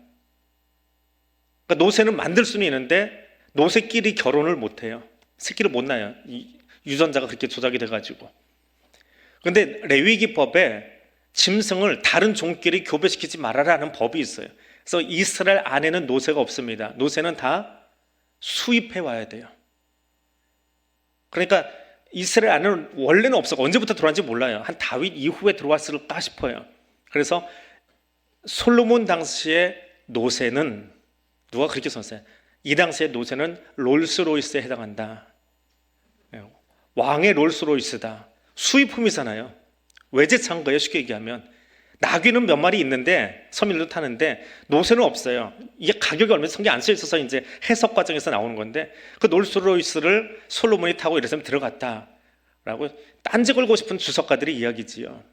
그러니까 노새는 만들 수는 있는데 노새끼리 결혼을 못 해요. 새끼를 못 낳아요. 이 유전자가 그렇게 조작이 돼가지고. 그런데 레위기법에 짐승을 다른 종끼리 교배시키지 말아라는 법이 있어요. 그래서 이스라엘 안에는 노새가 없습니다. 노새는 다 수입해 와야 돼요. 그러니까 이스라엘 안에는 원래는 없었고 언제부터 들어왔는지 몰라요. 한 다윗 이후에 들어왔을까 싶어요. 그래서 솔로몬 당시의 노새는, 누가 그렇게 썼어요? 이 당시의 노새는 롤스로이스에 해당한다. 왕의 롤스로이스다. 수입품이잖아요. 외제차인 거예요. 쉽게 얘기하면. 나귀는 몇 마리 있는데 서밀로 타는데 노새는 없어요. 이게 가격이 얼마인지 성경에 안 써 있어서 이제 해석 과정에서 나오는 건데, 그 롤스로이스를 솔로몬이 타고 예루살렘에 들어갔다라고 딴지 걸고 싶은 주석가들의 이야기지요.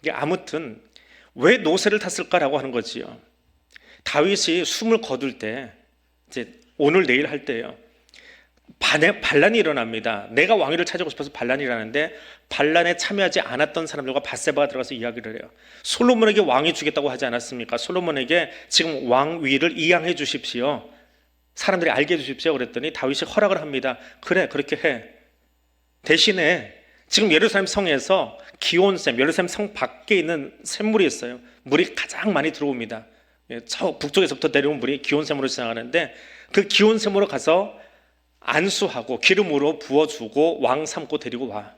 이게 아무튼 왜 노새를 탔을까라고 하는 거지요. 다윗이 숨을 거둘 때, 이제 오늘 내일 할 때예요. 반란이 일어납니다. 내가 왕위를 차지하고 싶어서 반란이 일어나는데 반란에 참여하지 않았던 사람들과 밧세바가 들어가서 이야기를 해요. 솔로몬에게 왕위 주겠다고 하지 않았습니까? 솔로몬에게 지금 왕위를 이양해 주십시오. 사람들이 알게 해 주십시오. 그랬더니 다윗이 허락을 합니다. 그래, 그렇게 해. 대신에 지금 예루살렘 성에서 기온샘, 예루살렘 성 밖에 있는 샘물이 있어요. 물이 가장 많이 들어옵니다. 저 북쪽에서부터 내려온 물이 기온샘으로 지나가는데 그 기온샘으로 가서 안수하고 기름으로 부어주고 왕 삼고 데리고 와.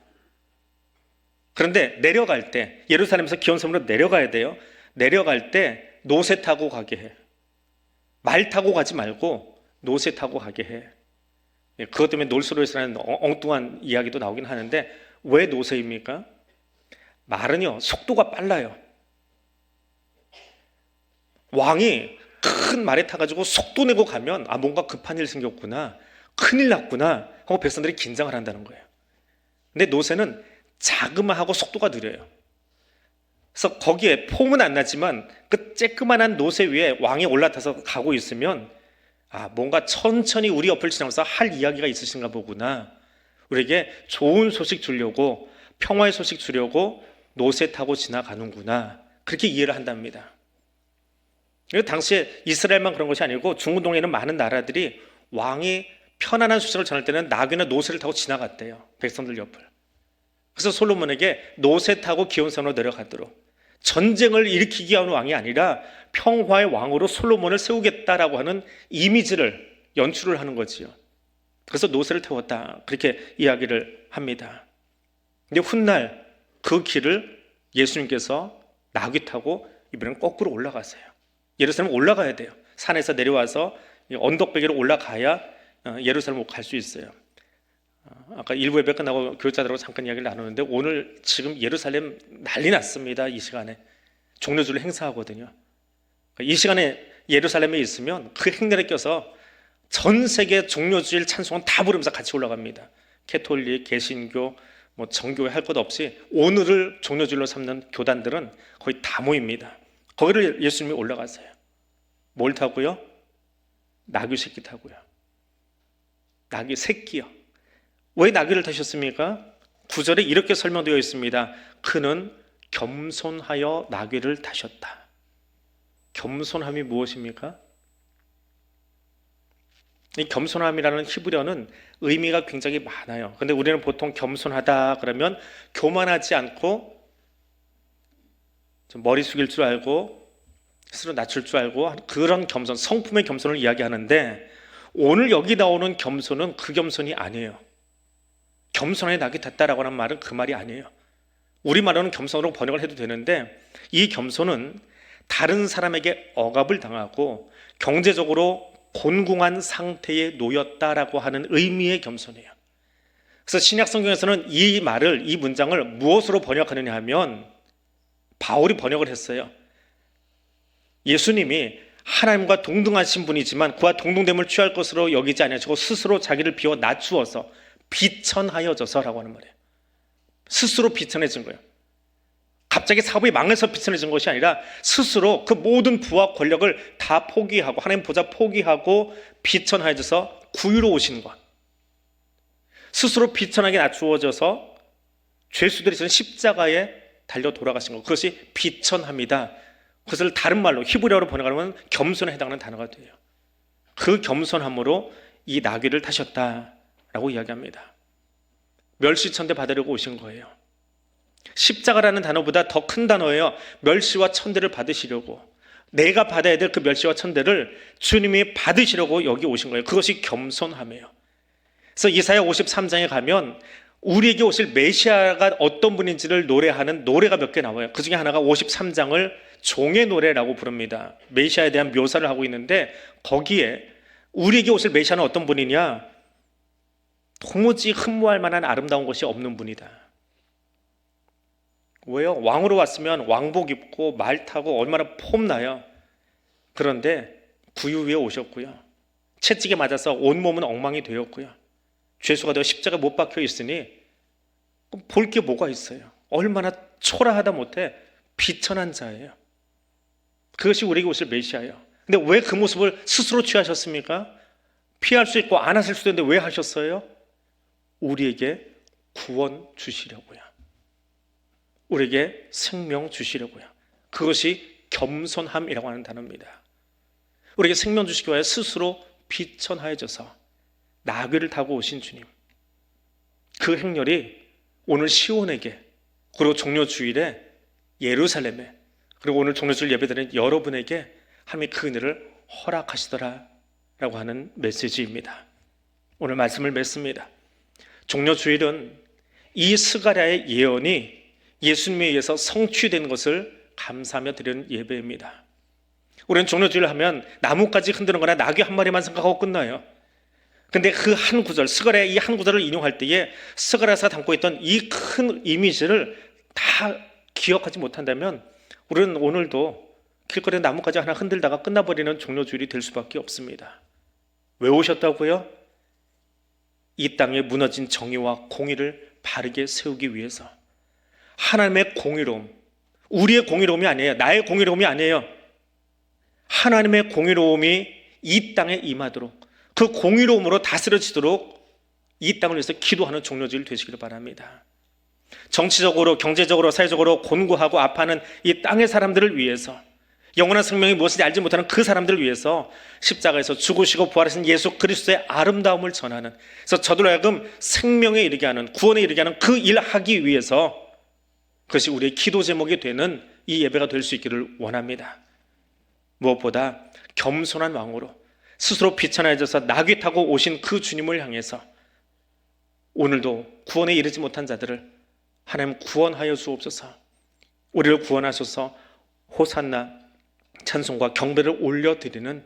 그런데 내려갈 때, 예루살렘에서 기온섬으로 내려가야 돼요. 내려갈 때 노새 타고 가게 해. 말 타고 가지 말고 노새 타고 가게 해. 그것 때문에 놀스로에서는 엉뚱한 이야기도 나오긴 하는데, 왜 노새입니까? 말은요 속도가 빨라요. 왕이 큰 말에 타가지고 속도 내고 가면 뭔가 급한 일 생겼구나, 큰일 났구나 하고 백성들이 긴장을 한다는 거예요. 근데 노새는 자그마하고 속도가 느려요. 그래서 거기에 폼은 안 나지만 그 쬐끄만한 노새 위에 왕이 올라타서 가고 있으면 뭔가 천천히 우리 옆을 지나면서 할 이야기가 있으신가 보구나, 우리에게 좋은 소식 주려고, 평화의 소식 주려고 노새 타고 지나가는구나, 그렇게 이해를 한답니다. 당시에 이스라엘만 그런 것이 아니고 중동에 있는 많은 나라들이 왕이 편안한 소식을 전할 때는 나귀나 노새를 타고 지나갔대요, 백성들 옆을. 그래서 솔로몬에게 노새 타고 기온산으로 내려가도록, 전쟁을 일으키기 위한 왕이 아니라 평화의 왕으로 솔로몬을 세우겠다라고 하는 이미지를 연출을 하는 거지요. 그래서 노새를 태웠다, 그렇게 이야기를 합니다. 근데 훗날 그 길을 예수님께서 나귀 타고 이번에는 거꾸로 올라가세요. 예루살렘 올라가야 돼요. 산에서 내려와서 언덕배기로 올라가야 예루살렘 갈 수 있어요. 아까 일부 예배 끝나고 교육자들하고 잠깐 이야기를 나누는데 오늘 지금 예루살렘 난리 났습니다. 이 시간에 종려주일 행사하거든요. 이 시간에 예루살렘에 있으면 그 행렬에 껴서 전 세계 종려주일 찬송은 다 부르면서 같이 올라갑니다. 캐톨릭, 개신교, 뭐 정교회 할 것 없이 오늘을 종려주일로 삼는 교단들은 거의 다 모입니다. 거기를 예수님이 올라가세요. 뭘 타고요? 나귀 새끼 타고요. 나귀 새끼요. 왜 나귀를 타셨습니까? 9절에 이렇게 설명되어 있습니다. 그는 겸손하여 나귀를 타셨다. 겸손함이 무엇입니까? 이 겸손함이라는 히브리어는 의미가 굉장히 많아요. 근데 우리는 보통 겸손하다 그러면 교만하지 않고 좀 머리 숙일 줄 알고 스스로 낮출 줄 알고 그런 겸손, 성품의 겸손을 이야기하는데 오늘 여기 나오는 겸손은 그 겸손이 아니에요. 겸손하게 낙이 탔다라고 하는 말은 그 말이 아니에요. 우리말로는 겸손으로 번역을 해도 되는데 이 겸손은 다른 사람에게 억압을 당하고 경제적으로 곤궁한 상태에 놓였다라고 하는 의미의 겸손이에요. 그래서 신약 성경에서는 이 말을, 이 문장을 무엇으로 번역하느냐 하면 바울이 번역을 했어요. 예수님이 하나님과 동등하신 분이지만 그와 동등됨을 취할 것으로 여기지 아니하시고 스스로 자기를 비워 낮추어서 비천하여져서라고 하는 말이에요. 스스로 비천해진 거예요. 갑자기 사업이 망해서 비천해진 것이 아니라 스스로 그 모든 부와 권력을 다 포기하고 하나님 보좌 포기하고 비천하여져서 구유로 오신 것. 스스로 비천하게 낮추어져서 죄수들이 지는 십자가에 달려 돌아가신 것. 그것이 비천함이다. 그것을 다른 말로 히브리어로 번역하면 겸손에 해당하는 단어가 돼요. 그 겸손함으로 이 나귀를 타셨다라고 이야기합니다. 멸시천대 받으려고 오신 거예요. 십자가라는 단어보다 더 큰 단어예요. 멸시와 천대를 받으시려고, 내가 받아야 될 그 멸시와 천대를 주님이 받으시려고 여기 오신 거예요. 그것이 겸손함이에요. 그래서 이사야 53장에 가면 우리에게 오실 메시아가 어떤 분인지를 노래하는 노래가 몇 개 나와요. 그 중에 하나가 53장을 종의 노래라고 부릅니다. 메시아에 대한 묘사를 하고 있는데 거기에 우리에게 오실 메시아는 어떤 분이냐? 도무지 흠모할 만한 아름다운 것이 없는 분이다. 왜요? 왕으로 왔으면 왕복 입고 말 타고 얼마나 폼나요. 그런데 구유 위에 오셨고요. 채찍에 맞아서 온몸은 엉망이 되었고요. 죄수가 되어 십자가에 못 박혀 있으니 볼 게 뭐가 있어요. 얼마나 초라하다 못해 비천한 자예요. 그것이 우리에게 오실 메시아예요. 근데 왜 그 모습을 스스로 취하셨습니까? 피할 수 있고 안 하실 수도 있는데 왜 하셨어요? 우리에게 구원 주시려고요. 우리에게 생명 주시려고요. 그것이 겸손함이라고 하는 단어입니다. 우리에게 생명 주시기 위하여 스스로 비천하여져서 나귀를 타고 오신 주님. 그 행렬이 오늘 시온에게, 그리고 종려주일에 예루살렘에, 그리고 오늘 종려주일 예배드리는 여러분에게 하나님이 그 은혜를 허락하시더라라고 하는 메시지입니다. 오늘 말씀을 맺습니다. 종려주일은 이 스가랴의 예언이 예수님에 의해서 성취된 것을 감사하며 드리는 예배입니다. 우리는 종려주일 하면 나뭇가지 흔드는 거나 나귀 한 마리만 생각하고 끝나요. 근데 그 한 구절, 스가랴의 이 한 구절을 인용할 때에 스가랴가 담고 있던 이 큰 이미지를 다 기억하지 못한다면 우리는 오늘도 길거리에 나뭇가지 하나 흔들다가 끝나버리는 종려주일이 될 수밖에 없습니다. 왜 오셨다고요? 이 땅에 무너진 정의와 공의를 바르게 세우기 위해서. 하나님의 공의로움, 우리의 공의로움이 아니에요. 나의 공의로움이 아니에요. 하나님의 공의로움이 이 땅에 임하도록, 그 공의로움으로 다스려지도록 이 땅을 위해서 기도하는 종려주일 되시기를 바랍니다. 정치적으로, 경제적으로, 사회적으로 곤고하고 아파하는 이 땅의 사람들을 위해서, 영원한 생명이 무엇인지 알지 못하는 그 사람들을 위해서 십자가에서 죽으시고 부활하신 예수 그리스도의 아름다움을 전하는, 그래서 저들로 하여금 생명에 이르게 하는, 구원에 이르게 하는 그 일을 하기 위해서 그것이 우리의 기도 제목이 되는 이 예배가 될 수 있기를 원합니다. 무엇보다 겸손한 왕으로 스스로 비천해져서 나귀 타고 오신 그 주님을 향해서 오늘도 구원에 이르지 못한 자들을 하나님 구원하여 주옵소서. 우리를 구원하소서. 호산나 찬송과 경배를 올려드리는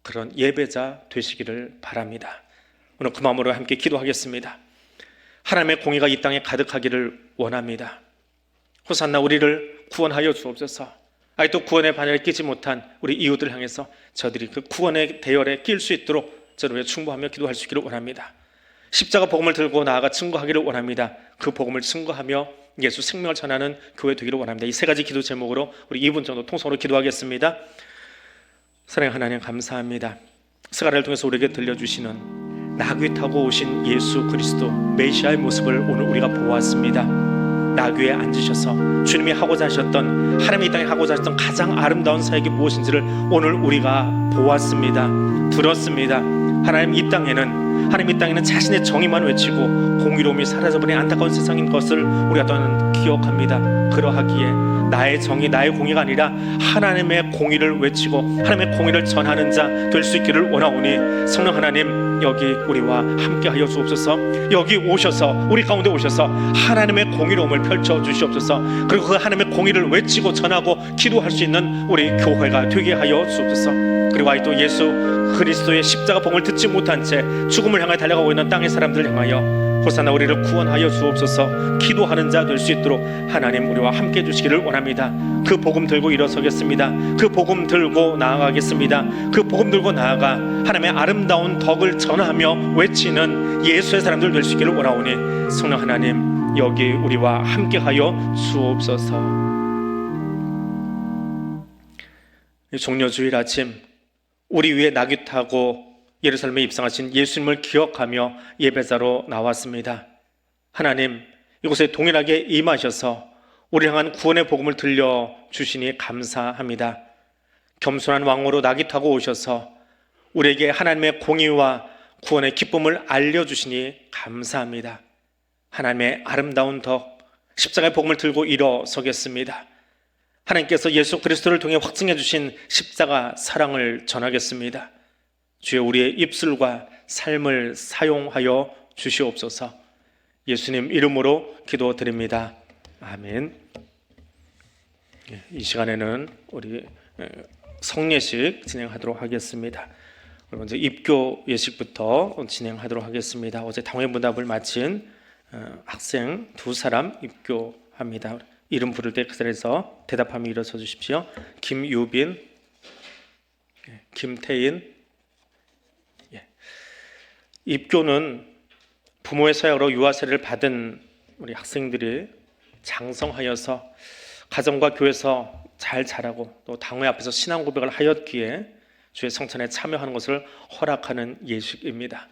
그런 예배자 되시기를 바랍니다. 오늘 그 마음으로 함께 기도하겠습니다. 하나님의 공의가 이 땅에 가득하기를 원합니다. 호산나 우리를 구원하여 주옵소서. 아직도 구원의 반열에 끼지 못한 우리 이웃들 향해서 저들이 그 구원의 대열에 낄 수 있도록 저를 위해 충고하며 기도할 수 있기를 원합니다. 십자가 복음을 들고 나아가 증거하기를 원합니다. 그 복음을 증거하며 예수 생명을 전하는 교회 되기를 원합니다. 이 세 가지 기도 제목으로 우리 2분 정도 통성으로 기도하겠습니다. 사랑의 하나님 감사합니다. 스가랴를 통해서 우리에게 들려주시는 나귀 타고 오신 예수 그리스도 메시아의 모습을 오늘 우리가 보았습니다. 나귀에 앉으셔서 주님이 하고자 하셨던, 하나님이 이 땅에 하고자 하셨던 가장 아름다운 사역이 무엇인지를 오늘 우리가 보았습니다. 들었습니다. 하나님 이 땅에는 자신의 정의만 외치고 공의로움이 사라져버린 안타까운 세상인 것을 우리가 또한 기억합니다. 그러하기에 나의 정의, 나의 공의가 아니라 하나님의 공의를 외치고 하나님의 공의를 전하는 자 될 수 있기를 원하오니 성령 하나님 여기 우리와 함께하여 주옵소서. 여기 오셔서 우리 가운데 오셔서 하나님의 공의로움을 펼쳐 주시옵소서. 그리고 그 하나님의 공의를 외치고 전하고 기도할 수 있는 우리 교회가 되게 하여 주옵소서. 그리고 아직도 예수 그리스도의 십자가 복음을 듣지 못한 채 죽음을 향해 달려가고 있는 땅의 사람들을 향하여 호산나 우리를 구원하여 주옵소서. 기도하는 자 될 수 있도록 하나님 우리와 함께 해주시기를 원합니다. 그 복음 들고 일어서겠습니다. 그 복음 들고 나아가겠습니다. 그 복음 들고 나아가 하나님의 아름다운 덕을 전하며 외치는 예수의 사람들 될 수 있기를 원하오니 성령 하나님 여기 우리와 함께하여 주옵소서. 종려주일 아침 우리 위에 나귀 타고 예루살렘에 입성하신 예수님을 기억하며 예배자로 나왔습니다. 하나님 이곳에 동일하게 임하셔서 우리 향한 구원의 복음을 들려주시니 감사합니다. 겸손한 왕으로 나귀 타고 오셔서 우리에게 하나님의 공의와 구원의 기쁨을 알려주시니 감사합니다. 하나님의 아름다운 덕 십자가의 복음을 들고 일어서겠습니다. 하나님께서 예수 그리스도를 통해 확증해 주신 십자가 사랑을 전하겠습니다. 주여 우리의 입술과 삶을 사용하여 주시옵소서. 예수님 이름으로 기도드립니다. 아멘. 이 시간에는 우리 성례식 진행하도록 하겠습니다. 먼저 입교 예식부터 진행하도록 하겠습니다. 어제 당회문답을 마친 학생 2사람 입교합니다. 이름 부를 때 그 자리에서 대답하며 일어서 주십시오. 김유빈, 김태인. 입교는 부모의 서약으로 유아세례를 받은 우리 학생들이 장성하여서 가정과 교회에서 잘 자라고 또 당회 앞에서 신앙 고백을 하였기에 주의 성찬에 참여하는 것을 허락하는 예식입니다.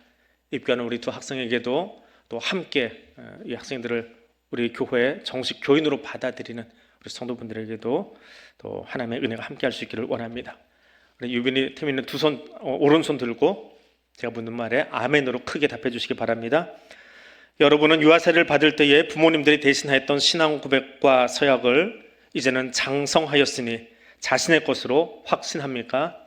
입교하는 우리 두 학생에게도 또 함께 이 학생들을 우리 교회의 정식 교인으로 받아들이는 우리 성도분들에게도 또 하나님의 은혜가 함께할 수 있기를 원합니다. 우리 유빈이, 태민은 두 손, 오른손 들고 제가 묻는 말에 아멘으로 크게 답해 주시기 바랍니다. 여러분은 유아세례를 받을 때에 부모님들이 대신하였던 신앙 고백과 서약을 이제는 장성하였으니 자신의 것으로 확신합니까?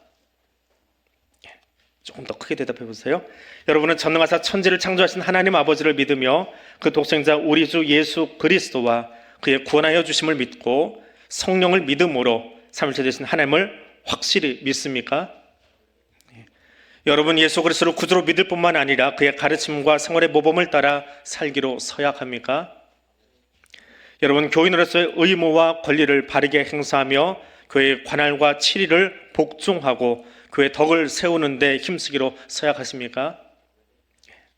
조금 더 크게 대답해 보세요. 여러분은 전능하사 천지를 창조하신 하나님 아버지를 믿으며 그 독생자 우리 주 예수 그리스도와 그의 구원하여 주심을 믿고 성령을 믿음으로 삼위일체 되신 하나님을 확실히 믿습니까? 여러분 예수 그리스도를 구주로 믿을 뿐만 아니라 그의 가르침과 생활의 모범을 따라 살기로 서약합니까? 여러분 교인으로서의 의무와 권리를 바르게 행사하며 교회의 관할과 치리를 복종하고 교회의 덕을 세우는 데 힘쓰기로 서약하십니까?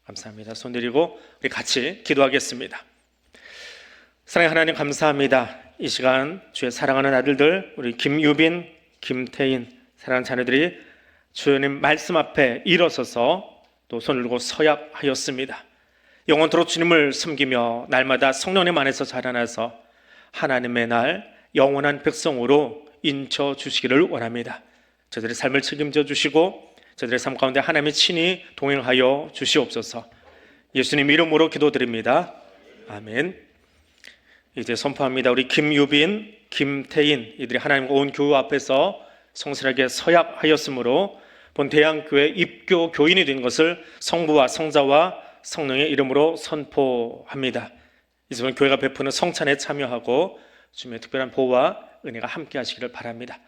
감사합니다. 손 내리고 우리 같이 기도하겠습니다. 사랑의 하나님 감사합니다. 이 시간 주의 사랑하는 아들들 우리 김유빈, 김태인 사랑하는 자녀들이 주님 말씀 앞에 일어서서 또 손을 들고 서약하였습니다. 영원토록 주님을 섬기며 날마다 성령님 안에서 자라나서 하나님의 날 영원한 백성으로 인쳐 주시기를 원합니다. 저들의 삶을 책임져 주시고 저들의 삶 가운데 하나님의 친히 동행하여 주시옵소서. 예수님 이름으로 기도드립니다. 아멘. 이제 선포합니다. 우리 김유빈, 김태인 이들이 하나님과 온 교회 앞에서 성실하게 서약하였으므로 본 대양교회 입교 교인이 된 것을 성부와 성자와 성령의 이름으로 선포합니다. 이제는 교회가 베푸는 성찬에 참여하고 주님의 특별한 보호와 은혜가 함께 하시기를 바랍니다.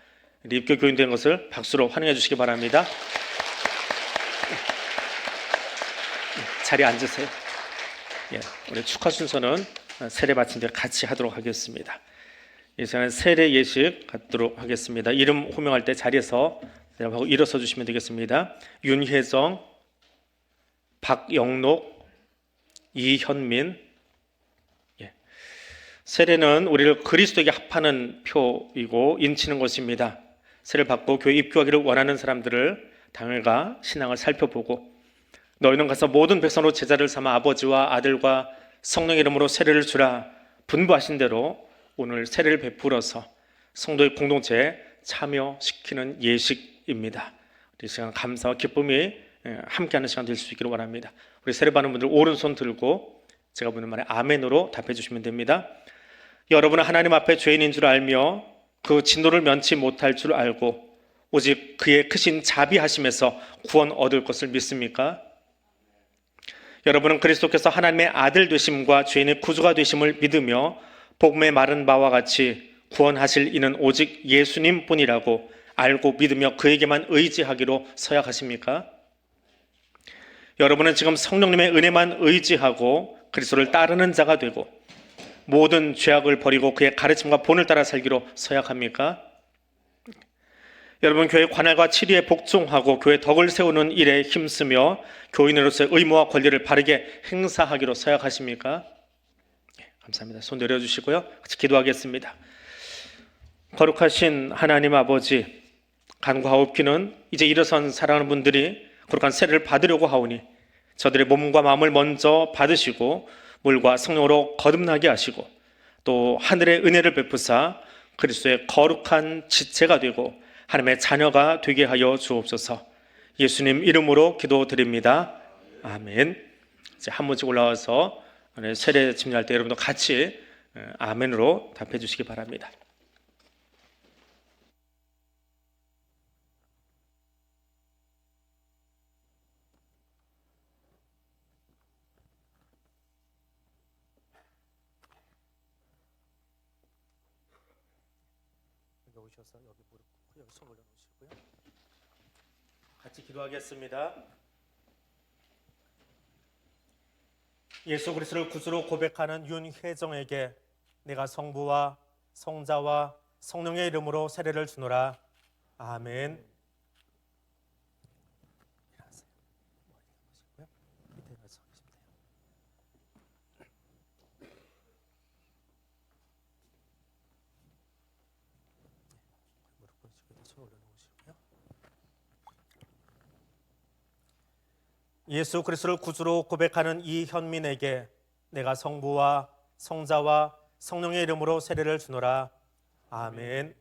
입교 교인 된 것을 박수로 환영해 주시기 바랍니다. 자리에 앉으세요. 예, 우리 축하 순서는 세례 받침 때 같이 하도록 하겠습니다. 이 시간에 세례 예식 갖도록 하겠습니다. 이름 호명할 때 자리에서 하고 일어서 주시면 되겠습니다. 윤혜정, 박영록, 이현민. 예. 세례는 우리를 그리스도에게 합하는 표이고 인치는 것입니다. 세례를 받고 교회 입교하기를 원하는 사람들을 당일과 신앙을 살펴보고 너희는 가서 모든 백성으로 제자를 삼아 아버지와 아들과 성령의 이름으로 세례를 주라 분부하신 대로 오늘 세례를 베풀어서 성도의 공동체에 참여시키는 예식입니다. 이 시간 감사와 기쁨이 함께하는 시간 될 수 있기를 원합니다. 우리 세례 받는 분들 오른손 들고 제가 묻는 말에 아멘으로 답해 주시면 됩니다. 여러분은 하나님 앞에 죄인인 줄 알며 그 진노를 면치 못할 줄 알고 오직 그의 크신 자비하심에서 구원 얻을 것을 믿습니까? 여러분은 그리스도께서 하나님의 아들 되심과 죄인의 구주가 되심을 믿으며 복음의 말은 바와 같이 구원하실 이는 오직 예수님 뿐이라고 알고 믿으며 그에게만 의지하기로 서약하십니까? 여러분은 지금 성령님의 은혜만 의지하고 그리스도를 따르는 자가 되고 모든 죄악을 버리고 그의 가르침과 본을 따라 살기로 서약합니까? 여러분 교회 관할과 치리에 복종하고 교회 덕을 세우는 일에 힘쓰며 교인으로서의 의무와 권리를 바르게 행사하기로 서약하십니까? 감사합니다. 손 내려주시고요. 같이 기도하겠습니다. 거룩하신 하나님 아버지, 간과하옵기는 이제 일어선 사랑하는 분들이 거룩한 세례를 받으려고 하오니 저들의 몸과 마음을 먼저 받으시고 물과 성령으로 거듭나게 하시고 또 하늘의 은혜를 베푸사 그리스도의 거룩한 지체가 되고 하나님의 자녀가 되게 하여 주옵소서. 예수님 이름으로 기도드립니다. 아멘. 이제 한 문씩 올라와서 세례 집례할 때 여러분도 같이 아멘으로 답해 주시기 바랍니다. 오셔서 여기 무릎 꿇고 여기 손 올려놓으시고요. 같이 기도하겠습니다. 예수 그리스도를 구주로 고백하는 윤혜정에게 내가 성부와 성자와 성령의 이름으로 세례를 주노라. 아멘. 일어나세요. 머리 감으시고요. 밑에 가서 계시면 돼요. 무릎 꿇으시고 손 올려놓으시고요. 예수 그리스도를 구주로 고백하는 이현민에게 내가 성부와 성자와 성령의 이름으로 세례를 주노라. 아멘.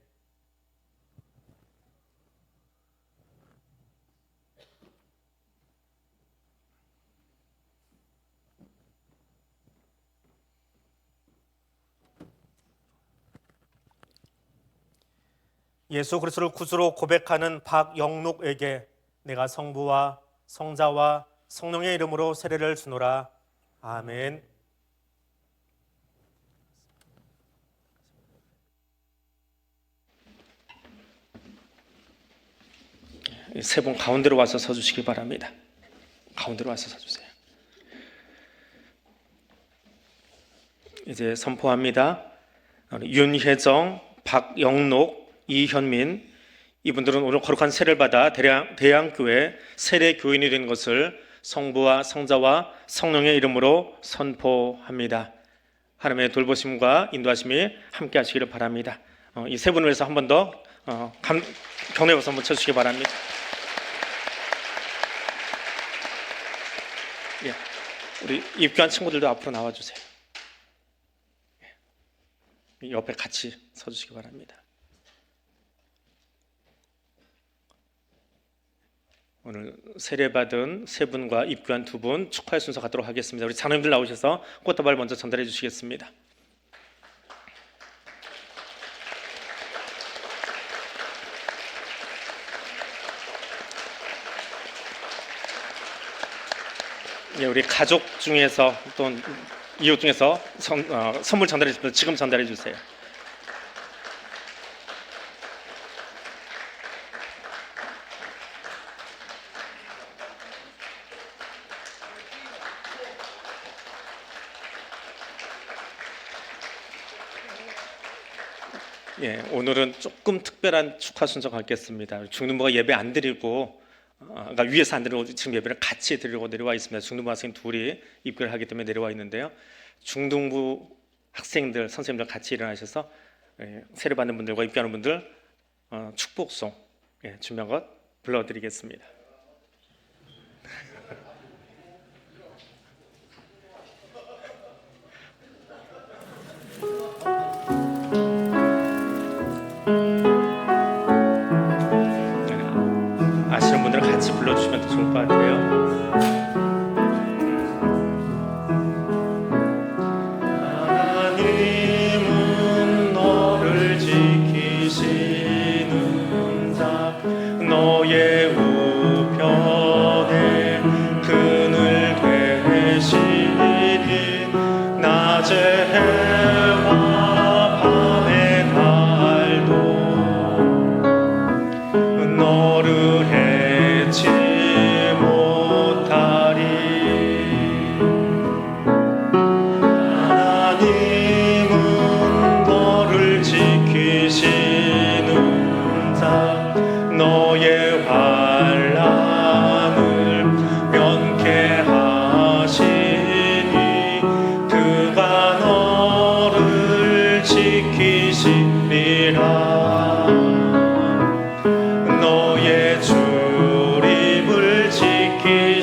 예수 그리스도를 구주로 고백하는 박영록에게 내가 성부와 성자와 성령의 이름으로 세례를 주노라. 아멘. 세 분 가운데로 와서 서주시기 바랍니다. 가운데로 와서 서주세요. 이제 선포합니다. 윤혜정, 박영록, 이현민 이분들은 오늘 거룩한 세례를 받아 대양교회 세례 교인이 된 것을 성부와 성자와 성령의 이름으로 선포합니다. 하나님의 돌보심과 인도하심이 함께 하시기를 바랍니다. 이 세 분을 위해서 한 번 더 경례박수 한번 쳐주시기 바랍니다. 예, 우리 입교한 친구들도 앞으로 나와주세요. 예, 옆에 같이 서주시기 바랍니다. 오늘 세례받은 세 분과 입교한 두 분 축하의 순서 갖도록 하겠습니다. 우리 장로님들 나오셔서 꽃다발 먼저 전달해 주시겠습니다. 예, 우리 가족 중에서 또 이웃 중에서 선물 전달해 주시면 지금 전달해 주세요. 예, 오늘은 조금 특별한 축하 순서 갖겠습니다. 중등부가 예배 안 드리고, 그러니까 위에서 안 드리고 지금 예배를 같이 드리고 내려와 있습니다. 중등부 학생 둘이 입교를 하기 때문에 내려와 있는데요. 중등부 학생들, 선생님들 같이 일어나셔서 세례 받는 분들과 입교하는 분들 축복송 준비한 것 불러드리겠습니다. 아시는 분들은 같이 불러주시면 더 좋을 것 같아요. 하나님은 너를 지키시는 자, 너의 우편에 그늘 되시니 낮에 해와 밤에 달도 너를 해치 못하리. 하나님은 너를 지키시는 자, 너의 환난을 면케하시니 그가 너를 지키시리라. 너의 주림을 지키시리라.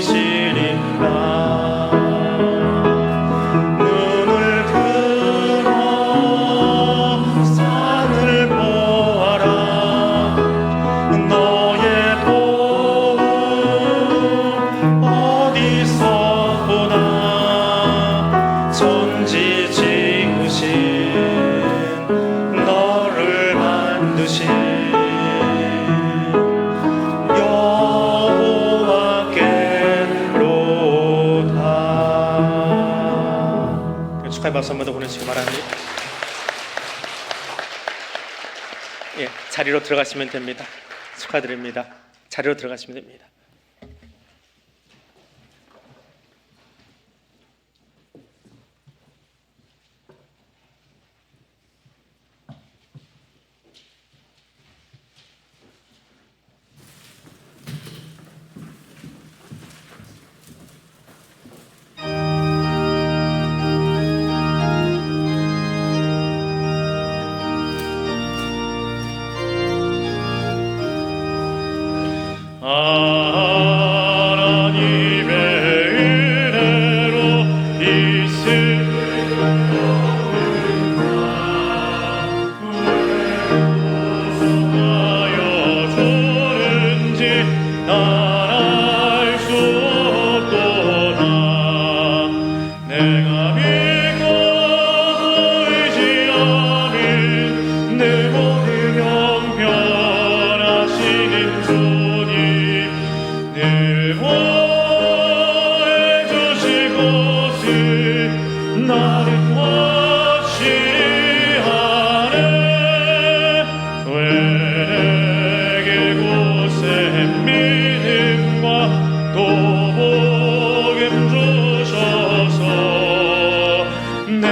눈을 들어 산을 보아라. 너의 도움 어디서 보나. 천지 지으신 너를 만드신 여호와께로다. 축하의 박수 한 번 더 보내시기 바랍니다. 예, 자리로 들어가시면 됩니다. 축하드립니다. 자리로 들어가시면 됩니다. 하나님의 은혜로 있으하여 주는지 난 알 수 없도다. 내가 믿고 의지하는 내 모든 형편하시는 주님, 늘 보내 주실 것을 나는 확실히 하네. 왜 내게 곳에 믿음과 또 복음 주셔서 내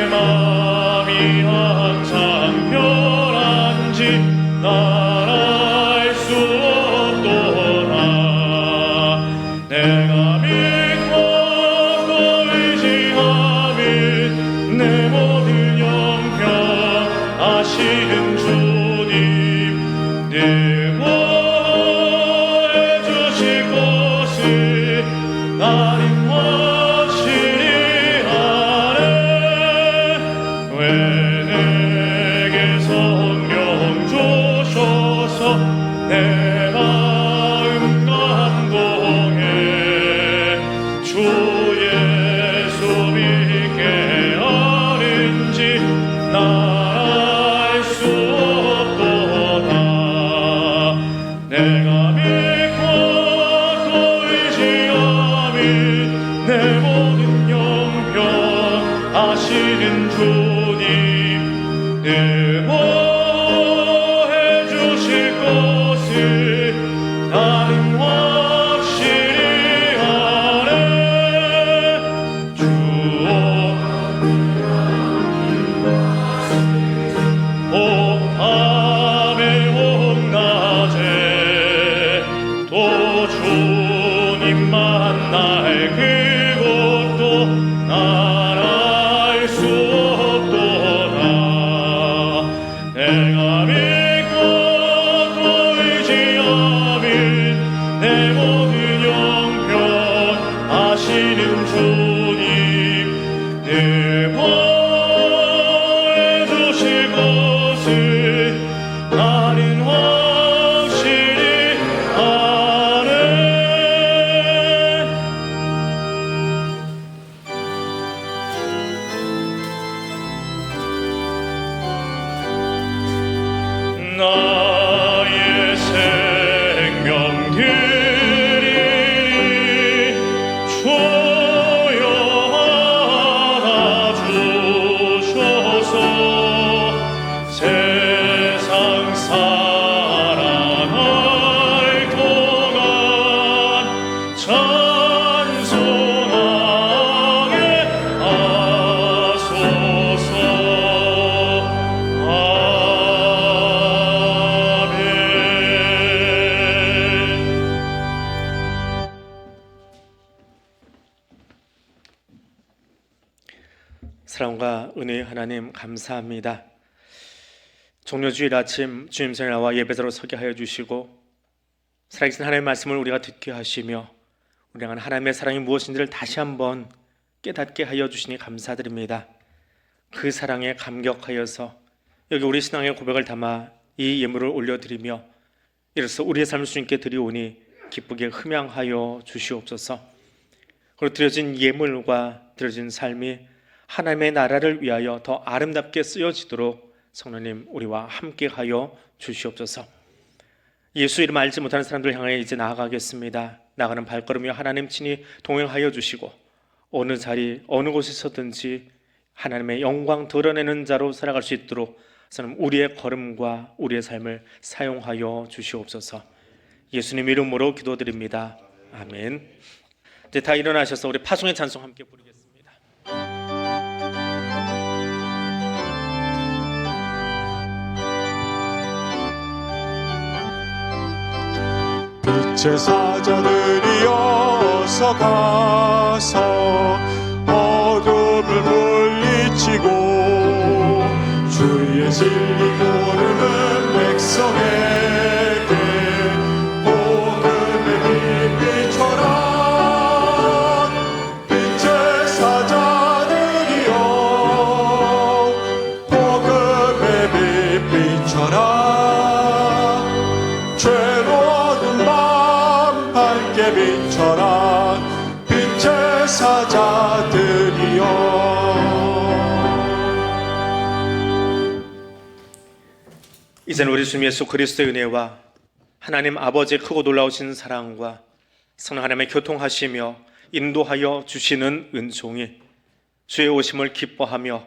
마음이 항상 편한지 난 알 수 없도다. 내가 믿고 또 의지하는 내 모든 형편 아시는 주님, 늘 보내 주실 것을 나는 확실히 아네. 왜 내게 성령 주셔서 내 마음 감동해 주 예수 믿게 하는지 난 알 수 없도다. 내가 믿고 또 의지하는 내 모든 형편 아시는 주님, 늘 보해 주실 것을 나는 확실히 아네. 주옵 은혜의 하나님 감사합니다. 종료주일 아침 주님께 나와 예배자로 서게 하여 주시고 살아계신 하나님의 말씀을 우리가 듣게 하시며 우리 향한 하나님의 사랑이 무엇인지를 다시 한번 깨닫게 하여 주시니 감사드립니다. 그 사랑에 감격하여서 여기 우리 신앙의 고백을 담아 이 예물을 올려드리며 이로써 우리의 삶을 주님께 드리오니 기쁘게 흠양하여 주시옵소서. 그리고 드려진 예물과 드려진 삶이 하나님의 나라를 위하여 더 아름답게 쓰여지도록 성령님 우리와 함께하여 주시옵소서. 예수 이름 알지 못하는 사람들 향해 이제 나아가겠습니다. 나가는 발걸음이 하나님 친히 동행하여 주시고 어느 자리 어느 곳에서든지 하나님의 영광 드러내는 자로 살아갈 수 있도록 저는 우리의 걸음과 우리의 삶을 사용하여 주시옵소서. 예수님 이름으로 기도드립니다. 아멘. 이제 다 일어나셔서 우리 파송의 찬송 함께 부르겠습니다. 빛의 사자들이 어서 가서 어둠을 물리치고 주의 진리 모르는 백성에게 복음의 빛 비춰라. 빛의 사자들이여 복음의 빛 비춰라. 죄로운 맘 밝게 비춰라. 빛의 사자들이여. 이제는 우리 주 예수 그리스도의 은혜와 하나님 아버지의 크고 놀라우신 사랑과 성령 하나님의 교통하시며 인도하여 주시는 은총이 주의 오심을 기뻐하며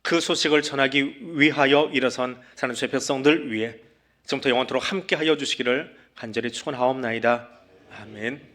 그 소식을 전하기 위하여 일어선 사는 주의 백성들 위해 지금부터 영원토록 함께하여 주시기를 간절히 축원하옵나이다. 아멘.